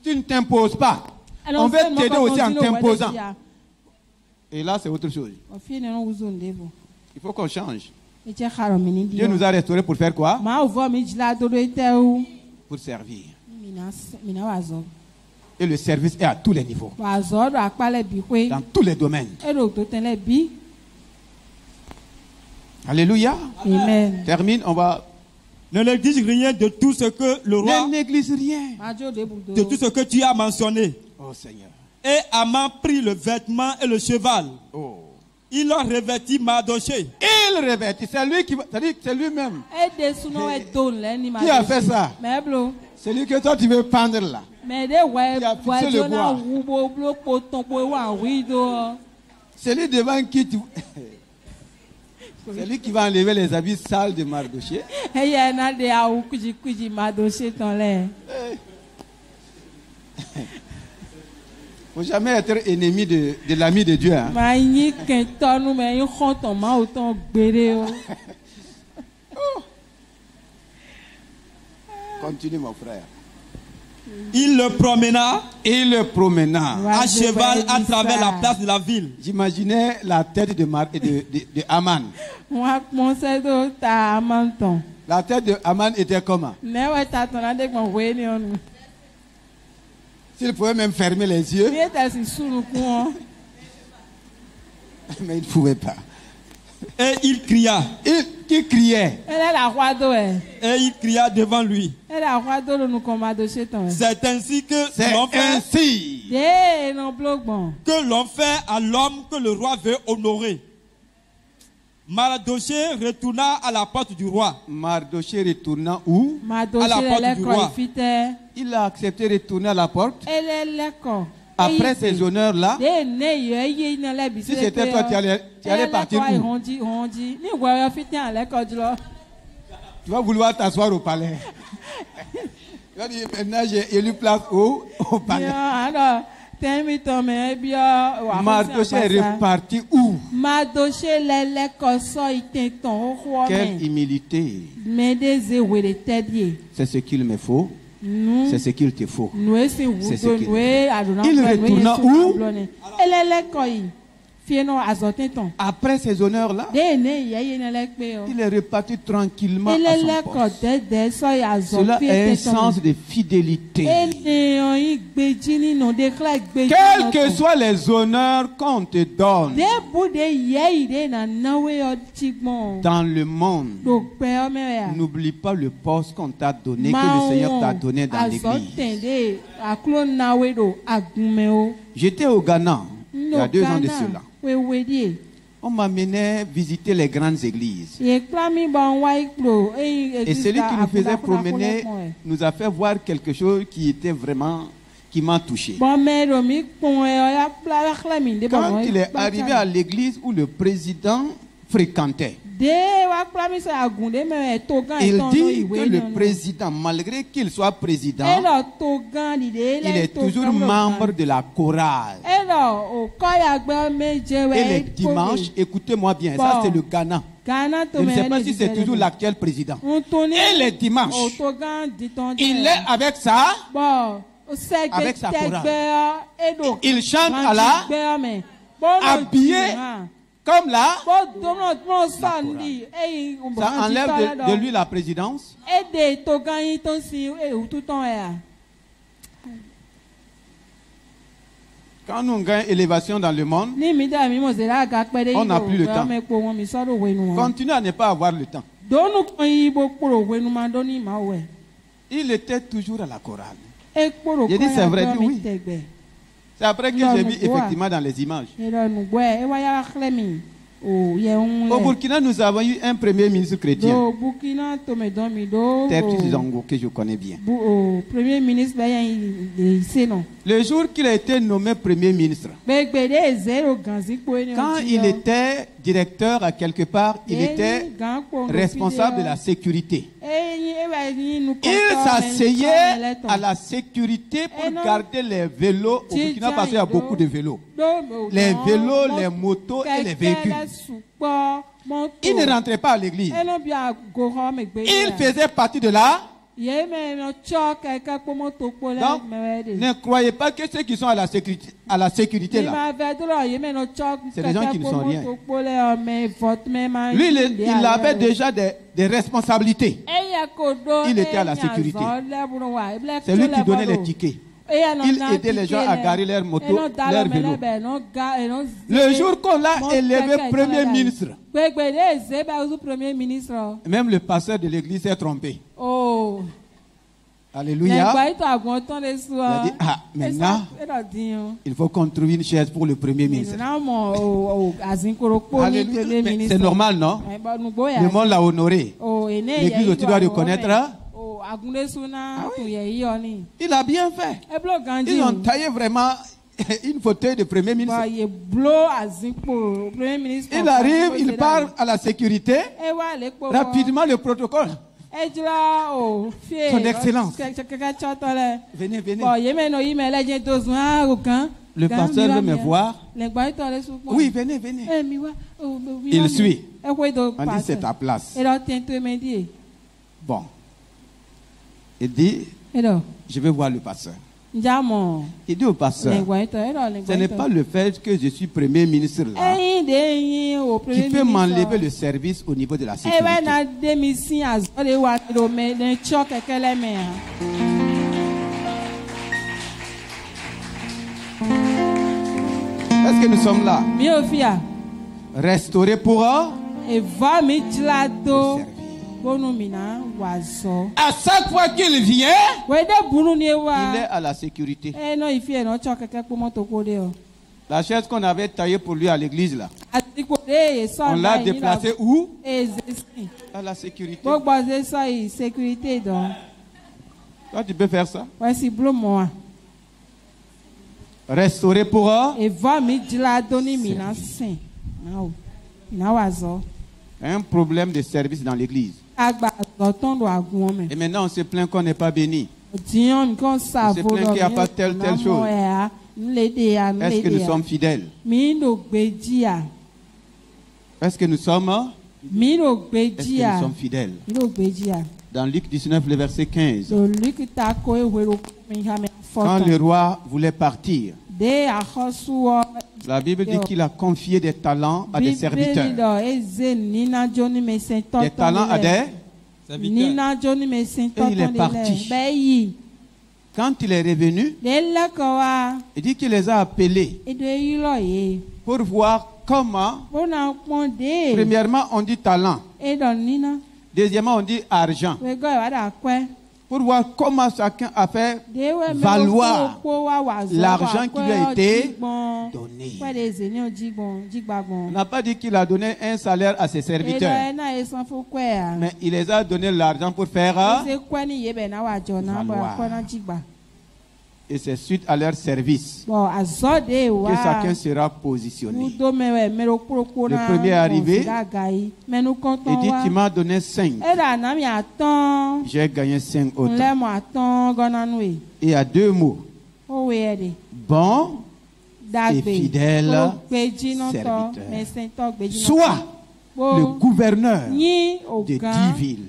Tu ne t'imposes pas. On veut t'aider aussi en t'imposant. Et là c'est autre chose. Il faut qu'on change. Dieu nous a restaurés pour faire quoi? Pour servir. Et le service est à tous les niveaux. Dans tous les domaines. Alléluia. Amen. Termine, on va... Ne néglige rien de tout ce que le roi... Ne néglige rien. De tout ce que tu as mentionné. Oh Seigneur. Et Aman prit le vêtement et le cheval. Oh. Il a revêti Mardochée. Il revêtit. C'est lui qui... C'est lui-même. Qui a fait ça? C'est lui que toi tu veux pendre là. Qui a fixé le bois. C'est lui devant qui tu... C'est lui qui va enlever les habits sales de Mardochée. Faut jamais être ennemi de l'ami de Dieu. Hein? Continue mon frère. Il le promena à cheval à travers la place de la ville. J'imaginais la tête de Aman. La tête de Aman était comment? S'il pouvait même fermer les yeux. Mais il ne pouvait pas. Et il cria. Qui criait? Et il cria devant lui. C'est ainsi que l'on fait à l'homme que le roi veut honorer. Mardochée retourna à la porte du roi. Mardochée retourna où? À la porte du roi. Il a accepté de retourner à la porte. Après ces honneurs-là, si c'était toi, tu allais partir où? Tu vas vouloir t'asseoir au palais. Tu vas dire, maintenant j'ai élu place au palais. Mardochée est reparti où? Quelle humilité. C'est ce qu'il me faut. C'est ce qu'il te faut. C'est ce qu'il il retourna où? Après ces honneurs-là, il est reparti tranquillement à son poste. Cela est un sens de fidélité. Quels que soient les honneurs qu'on te donne dans le monde, n'oublie pas le poste qu'on t'a donné, que le Seigneur t'a donné dans l'église. J'étais au Ghana il y a 2 ans de cela. On m'amenait visiter les grandes églises. Et celui qui nous faisait promener nous a fait voir quelque chose qui était vraiment, qui m'a touché. Quand il est arrivé à l'église où le président fréquentait, il dit que le président, malgré qu'il soit président, il est toujours membre de la chorale. Et les dimanches, écoutez-moi bien, ça c'est le Ghana. Je ne sais pas si c'est toujours l'actuel président. Et les dimanches, il est avec sa chorale. Il chante à la habillé comme là. Ça enlève de lui la présidence. Quand nous gagnons élévation dans le monde, on n'a plus le temps. Continue à ne pas avoir le temps. Il était toujours à la chorale. J'ai dit c'est vrai, oui. C'est après que j'ai vu effectivement dans les images. Au Burkina, nous avons eu un premier ministre chrétien, Tertus Zongo, que je connais bien. Le jour qu'il a été nommé premier ministre, quand il était directeur à quelque part, il était responsable de la sécurité. Il s'asseyait à la sécurité pour garder les vélos. Au Burkina Faso, il y a beaucoup de vélos. Les vélos, les motos et les véhicules. Il ne rentrait pas à l'église. Il faisait partie de là. Donc, ne croyez pas que ceux qui sont à la sécurité là, c'est des gens qui ne sont rien. Lui, il avait déjà des responsabilités. Il était à la sécurité. C'est lui qui donnait les tickets. Il aidait les gens à garer leurs motos, leurs vélos. Le jour qu'on l'a élevé Premier ministre, même le pasteur de l'église s'est trompé. Oh. Alléluia. Il a dit, ah, maintenant, il faut construire une chaise pour le Premier ministre. Alléluia. C'est normal, non? Le monde l'a honoré. L'église aussi doit reconnaître. Ah oui. Il a bien fait. Ils ont taillé vraiment une fauteuil de Premier ministre. Il arrive, il parle à la sécurité. Rapidement, le protocole. Son Excellence. Venez, venez. Le pasteur veut me voir. Oui, venez, venez. Il suit. On dit, c'est ta place. Bon. Il dit, je vais voir le pasteur. Il dit au pasteur, ce n'est pas le fait que je suis Premier ministre là qui peut m'enlever le service au niveau de la sécurité. Est-ce que nous sommes là? Restaurer pour servir. À chaque fois qu'il vient, il est à la sécurité. La chaise qu'on avait taillée pour lui à l'église là, on l'a déplacée où? À la sécurité. Toi, tu peux faire ça? Restaurer pour un problème de service dans l'église. Et maintenant on se plaint qu'on n'est pas béni. On se plaint qu'il n'y a pas telle chose. Est-ce que nous sommes fidèles? Est-ce que nous sommes fidèles? Dans Luc 19, le verset 15. Quand le roi voulait partir, la Bible dit qu'il a confié des talents à des serviteurs. Des talents à des serviteurs. Et il est parti. Quand il est revenu, il dit qu'il les a appelés pour voir comment. Premièrement, on dit talent. Deuxièmement, on dit argent. Pour voir comment chacun a fait valoir l'argent qui lui a été donné. On n'a pas dit qu'il a donné un salaire à ses serviteurs, mais il les a donné l'argent pour faire valoir. Et c'est suite à leur service que chacun sera positionné. Le premier arrivé, il dit, tu m'as donné 5. J'ai gagné 5 autres. Et il y a 2 mots. Bon et fidèle serviteur. Soit le gouverneur de 10 villes.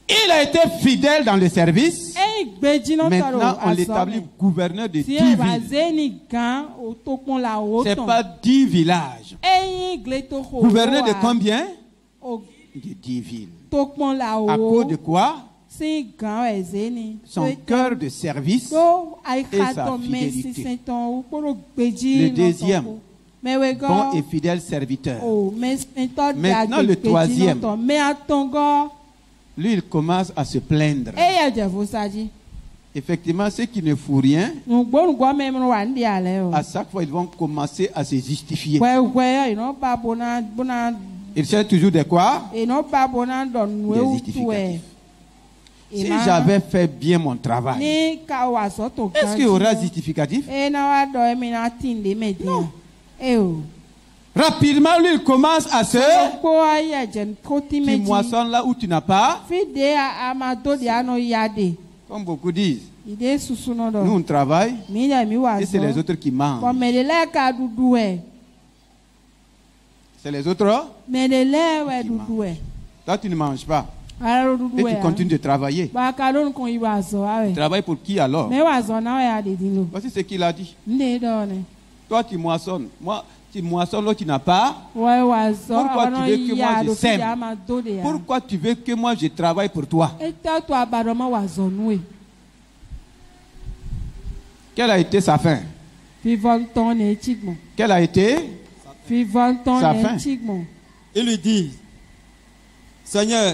Il a été fidèle dans le service. Maintenant, on l'établit gouverneur de 10 villes. Ce n'est pas 10 villages. Gouverneur de combien? De 10 villes. À cause de quoi? Son cœur de service et sa fidélité. Le deuxième, bon et fidèle serviteur. Maintenant, le troisième. Lui, il commence à se plaindre. Effectivement, ceux qui ne font rien, à chaque fois, ils vont commencer à se justifier. Ils cherchent toujours de quoi? Des justificatifs. Si j'avais fait bien mon travail, est-ce qu'il y aura justificatif? Non. Rapidement, lui, il commence à se... Tu moissonnes là où tu n'as pas. Comme beaucoup disent. Nous, on travaille. Et c'est les autres qui mangent. C'est les autres qui mangent. Toi, tu ne manges pas. Et tu continues de travailler. Tu travailles pour qui alors? Voici ce qu'il a dit. Toi, tu moissonnes. Moi, tu moissonnes là, tu n'as pas. Pourquoi tu veux que moi je sème? Pourquoi tu veux que moi je travaille pour toi? Quelle a été sa fin? Quelle a été sa fin? Il lui dit, Seigneur,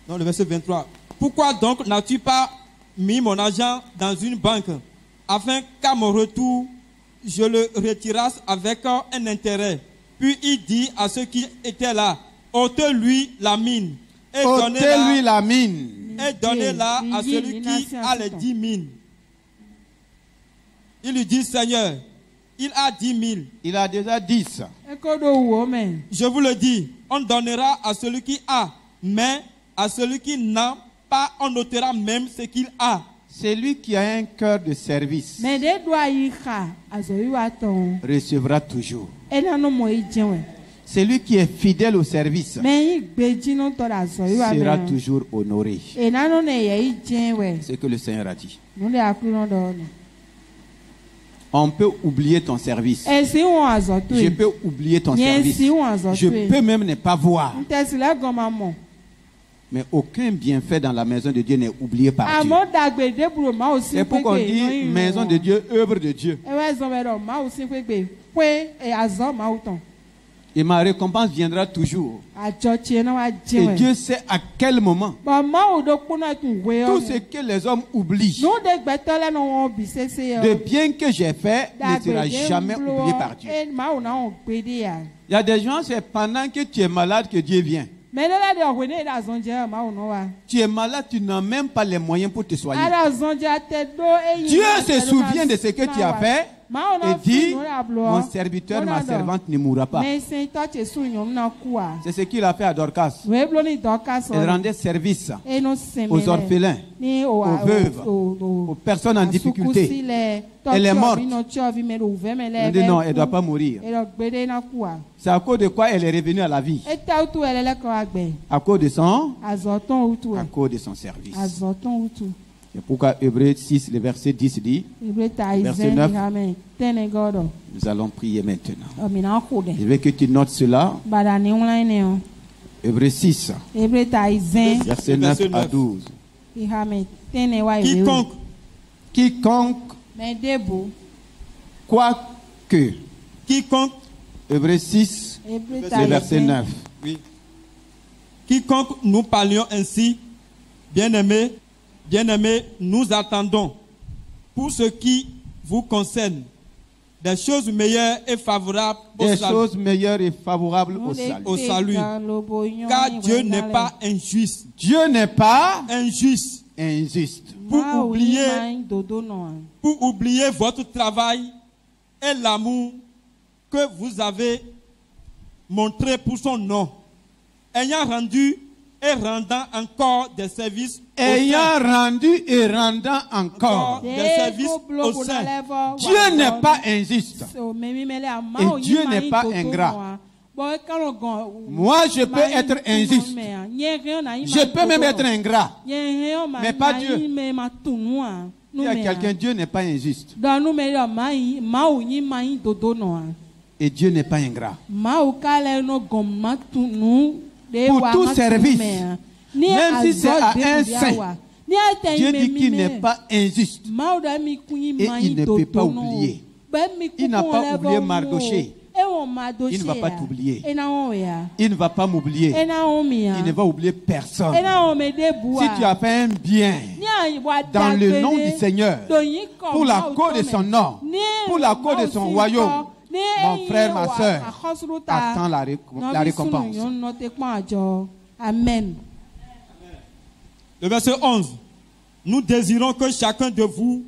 dans le verset 23, pourquoi donc n'as-tu pas mis mon argent dans une banque afin qu'à mon retour, je le retirasse avec un intérêt? Puis il dit à ceux qui étaient là, ôtez-lui la mine. Et ôtez-lui la mine. Et donnez-la à celui qui a les 10 mines. Il lui dit, Seigneur, il a 10 000. Il a déjà 10. Je vous le dis, on donnera à celui qui a, mais à celui qui n'a pas, on ôtera même ce qu'il a. Celui qui a un cœur de service recevra toujours. Celui qui est fidèle au service sera toujours honoré. C'est ce que le Seigneur a dit. On peut oublier ton service. Je peux oublier ton service. Je peux même ne pas voir. Mais aucun bienfait dans la maison de Dieu n'est oublié par Dieu. C'est pourquoi on dit maison de Dieu, œuvre de Dieu. Et ma récompense viendra toujours. Et Dieu sait à quel moment. Tout ce que les hommes oublient, de bien que j'ai fait, ne sera jamais oublié par Dieu. Il y a des gens, c'est pendant que tu es malade que Dieu vient. Tu es malade, tu n'as même pas les moyens pour te soigner. Dieu se souvient de ce que tu as fait et dit, mon serviteur, ma servante ne mourra pas. C'est ce qu'il a fait à Dorcas. Elle rendait service aux orphelins, aux veuves, aux personnes en difficulté. Elle est morte. On dit non, elle ne doit pas mourir. C'est à cause de quoi elle est revenue à la vie? À cause de son service. C'est pourquoi Hébreux 6, le verset 10 dit, verset 9, nous allons prier maintenant. Je veux que tu notes cela. Hébreux 6, verset 9 à 12. Quiconque, Hébreux 6, le verset 9. Oui. Quiconque nous parlions ainsi, bien-aimés, nous attendons, pour ce qui vous concerne, des choses meilleures et favorables au salut. Car Dieu n'est pas injuste. Dieu n'est pas injuste. Pour oublier votre travail et l'amour que vous avez montré pour son nom, ayant rendu et rendant encore des services des services au sein. Dieu n'est pas injuste. Et Dieu n'est pas ingrat. Moi, je peux être injuste. Je peux même être ingrat. Mais pas Dieu. Il y a quelqu'un, Dieu n'est pas injuste. Et Dieu n'est pas ingrat. Pour tout service, même si c'est à un saint, Dieu dit qu'il n'est pas injuste. Et il ne peut pas oublier. Il n'a pas oublié Mardoché. Il ne va pas t'oublier. Il ne va pas m'oublier. Il ne va oublier personne. Si tu as fait un bien dans le nom du Seigneur, pour la cause de son nom, pour la cause de son royaume, mon frère, ma soeur, attends la récompense. Amen. Le verset 11. Nous désirons que chacun de vous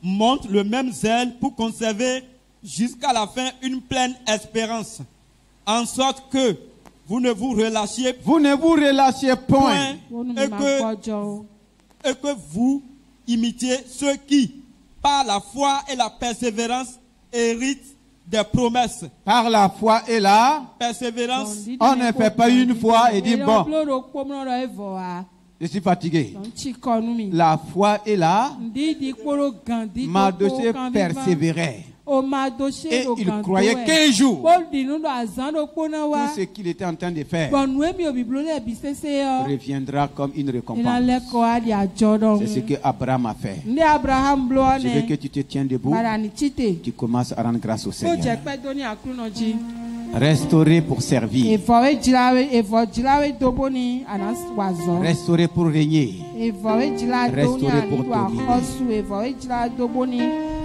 montre le même zèle pour conserver jusqu'à la fin une pleine espérance, en sorte que vous ne vous relâchiez point et que vous imitiez ceux qui, par la foi et la persévérance, héritent des promesses. Par la foi et la persévérance. On ne fait pas une fois et dit bon, je suis fatigué. La foi et la Mardochée persévérait. Et il croyait qu'un jour, tout ce qu'il était en train de faire reviendra comme une récompense. C'est ce que Abraham a fait. Je veux que tu te tiennes debout. Tu commences à rendre grâce au Seigneur. Restaurer pour servir. Restaurer pour régner. Restaurer pour dominer.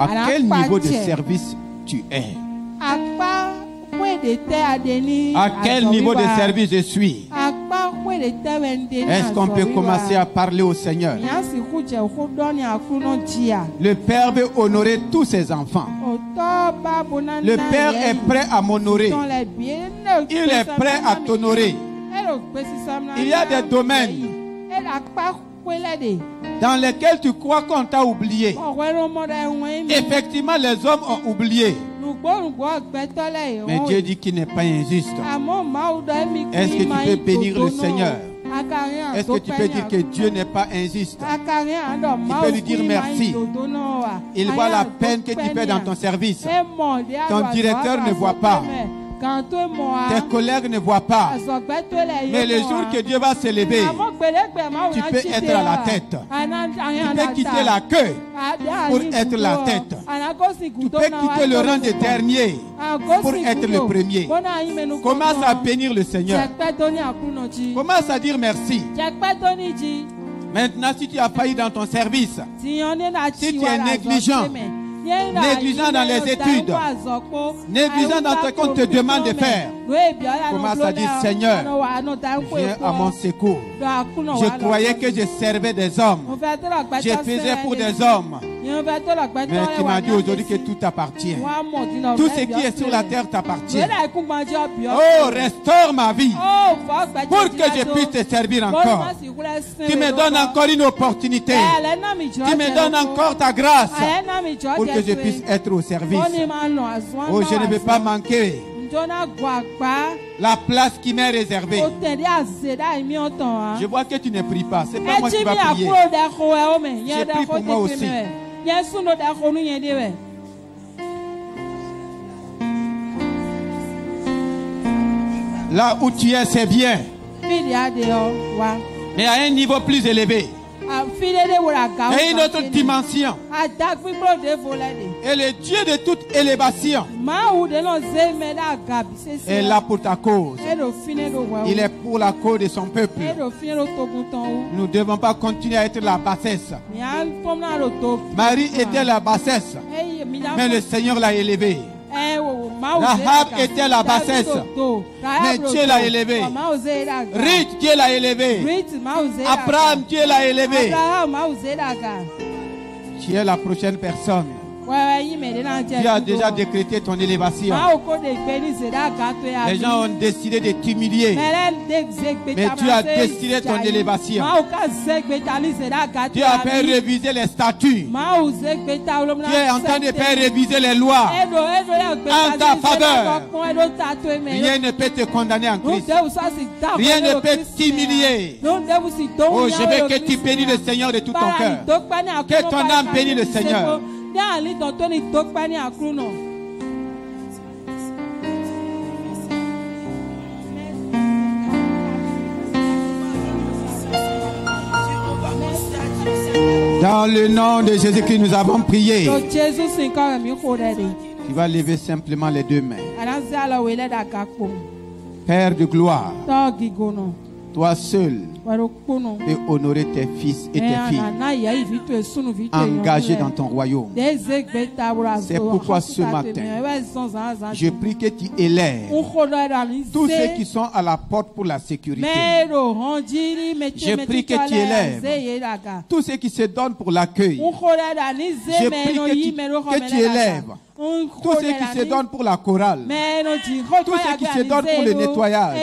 À quel niveau de service tu es? À quel niveau de service je suis? Est-ce qu'on peut commencer à parler au Seigneur? Le Père veut honorer tous ses enfants. Le Père est prêt à m'honorer. Il est prêt à t'honorer. Il y a des domaines dans lesquels tu crois qu'on t'a oublié. Effectivement, les hommes ont oublié. Mais Dieu dit qu'il n'est pas injuste. Est-ce que tu peux bénir le Seigneur? Est-ce que tu peux dire que Dieu n'est pas injuste? Tu peux lui dire merci. Il voit la peine que tu fais dans ton service. Ton directeur ne voit pas. Tes collègues ne voient pas. Mais le jour que Dieu va s'élever, tu peux être à la tête. Tu peux quitter la queue pour être la tête. Tu peux quitter le rang des derniers pour être le premier. Commence à bénir le Seigneur. Commence à dire merci. Maintenant, si tu as failli dans ton service, si tu es négligent dans les études, négligent dans ce qu'on te demande de faire, commence à dire Seigneur, viens à mon secours. Je croyais que je servais des hommes, je faisais pour des hommes, mais tu m'as dit aujourd'hui que tout t'appartient. Tout ce qui est sur la terre t'appartient. Oh, restaure ma vie pour que je puisse te servir encore. Tu me donnes encore une opportunité. Tu me donnes encore ta grâce pour que je puisse être au service. Oh, je ne veux pas manquer la place qui m'est réservée. Je vois que tu ne pries pas. C'est pas moi qui va prier. Je prie pour moi aussi. Là où tu es, c'est bien. Mais à un niveau plus élevé. Et une autre dimension. Et le Dieu de toute élévation est là pour ta cause. Il est pour la cause de son peuple. Nous ne devons pas continuer à être la bassesse. Marie était la bassesse, mais le Seigneur l'a élevée. Rahab était la bassesse, mais Dieu l'a élevé. Ruth, Dieu l'a élevé. Abraham, Dieu l'a élevé. Tu es la prochaine personne. Dieu a déjà décrété ton élévation. Les gens ont décidé de t'humilier, mais Dieu a décidé ton élévation. Dieu a fait réviser les statuts. Dieu est en train de faire réviser les lois en ta faveur. Rien ne peut te condamner en Christ. Rien ne peut t'humilier. Oh, je veux que tu bénis le Seigneur de tout ton cœur. Que ton âme bénisse le Seigneur. Dans le nom de Jésus-Christ, nous avons prié. Tu vas lever simplement les deux mains. Père de gloire, toi seul et honorer tes fils et tes filles engagés dans ton royaume. C'est pourquoi ce matin, je prie que tu élèves tous ceux qui sont à la porte pour la sécurité. Je prie que tu élèves tous ceux qui se donnent pour l'accueil. Je prie que tu élèves tous ceux qui se donnent pour la chorale, tous ceux qui se donnent pour le nettoyage,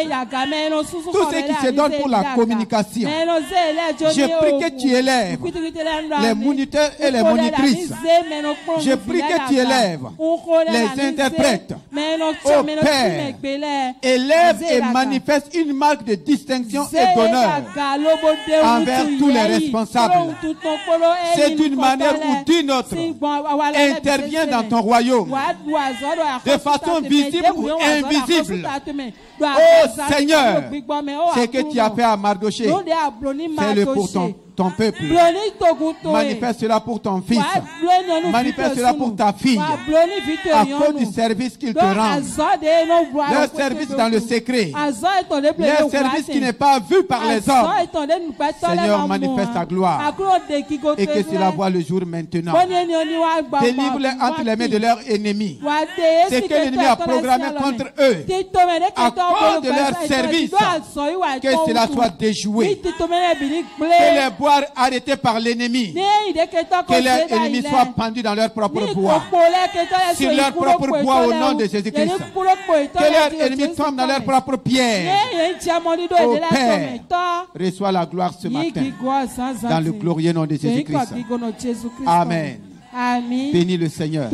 tous ceux qui se donnent pour la communication. Je prie que tu élèves les moniteurs et les monitrices. Je prie que tu élèves les interprètes. Ô Père, élève et manifeste une marque de distinction et d'honneur envers tous les responsables. C'est d'une manière ou d'une autre, intervient dans ton royaume de façon visible ou invisible. Oh Seigneur, ce que tu as fait à Mardoché, fais-le pour ton peuple. Manifeste cela pour ton fils. Manifeste cela pour ta fille. À cause du service qu'il te rend. Leur service dans le secret. Leur service qui n'est pas vu par les hommes. Seigneur, manifeste ta gloire. Et que cela voit le jour maintenant. Délivre-les entre les mains de leurs ennemis. Ce que l'ennemi a programmé contre eux. À cause de leur service. Que cela soit déjoué. Que les bois arrêtés par l'ennemi. Que leurs ennemis soient pendus dans leur propre bois. Sur leur propre bois au nom de Jésus-Christ. Que leurs ennemis tombent dans leur propre pierre. Ô Père, reçois la gloire ce matin. Dans le glorieux nom de Jésus-Christ. Amen. Bénis le Seigneur.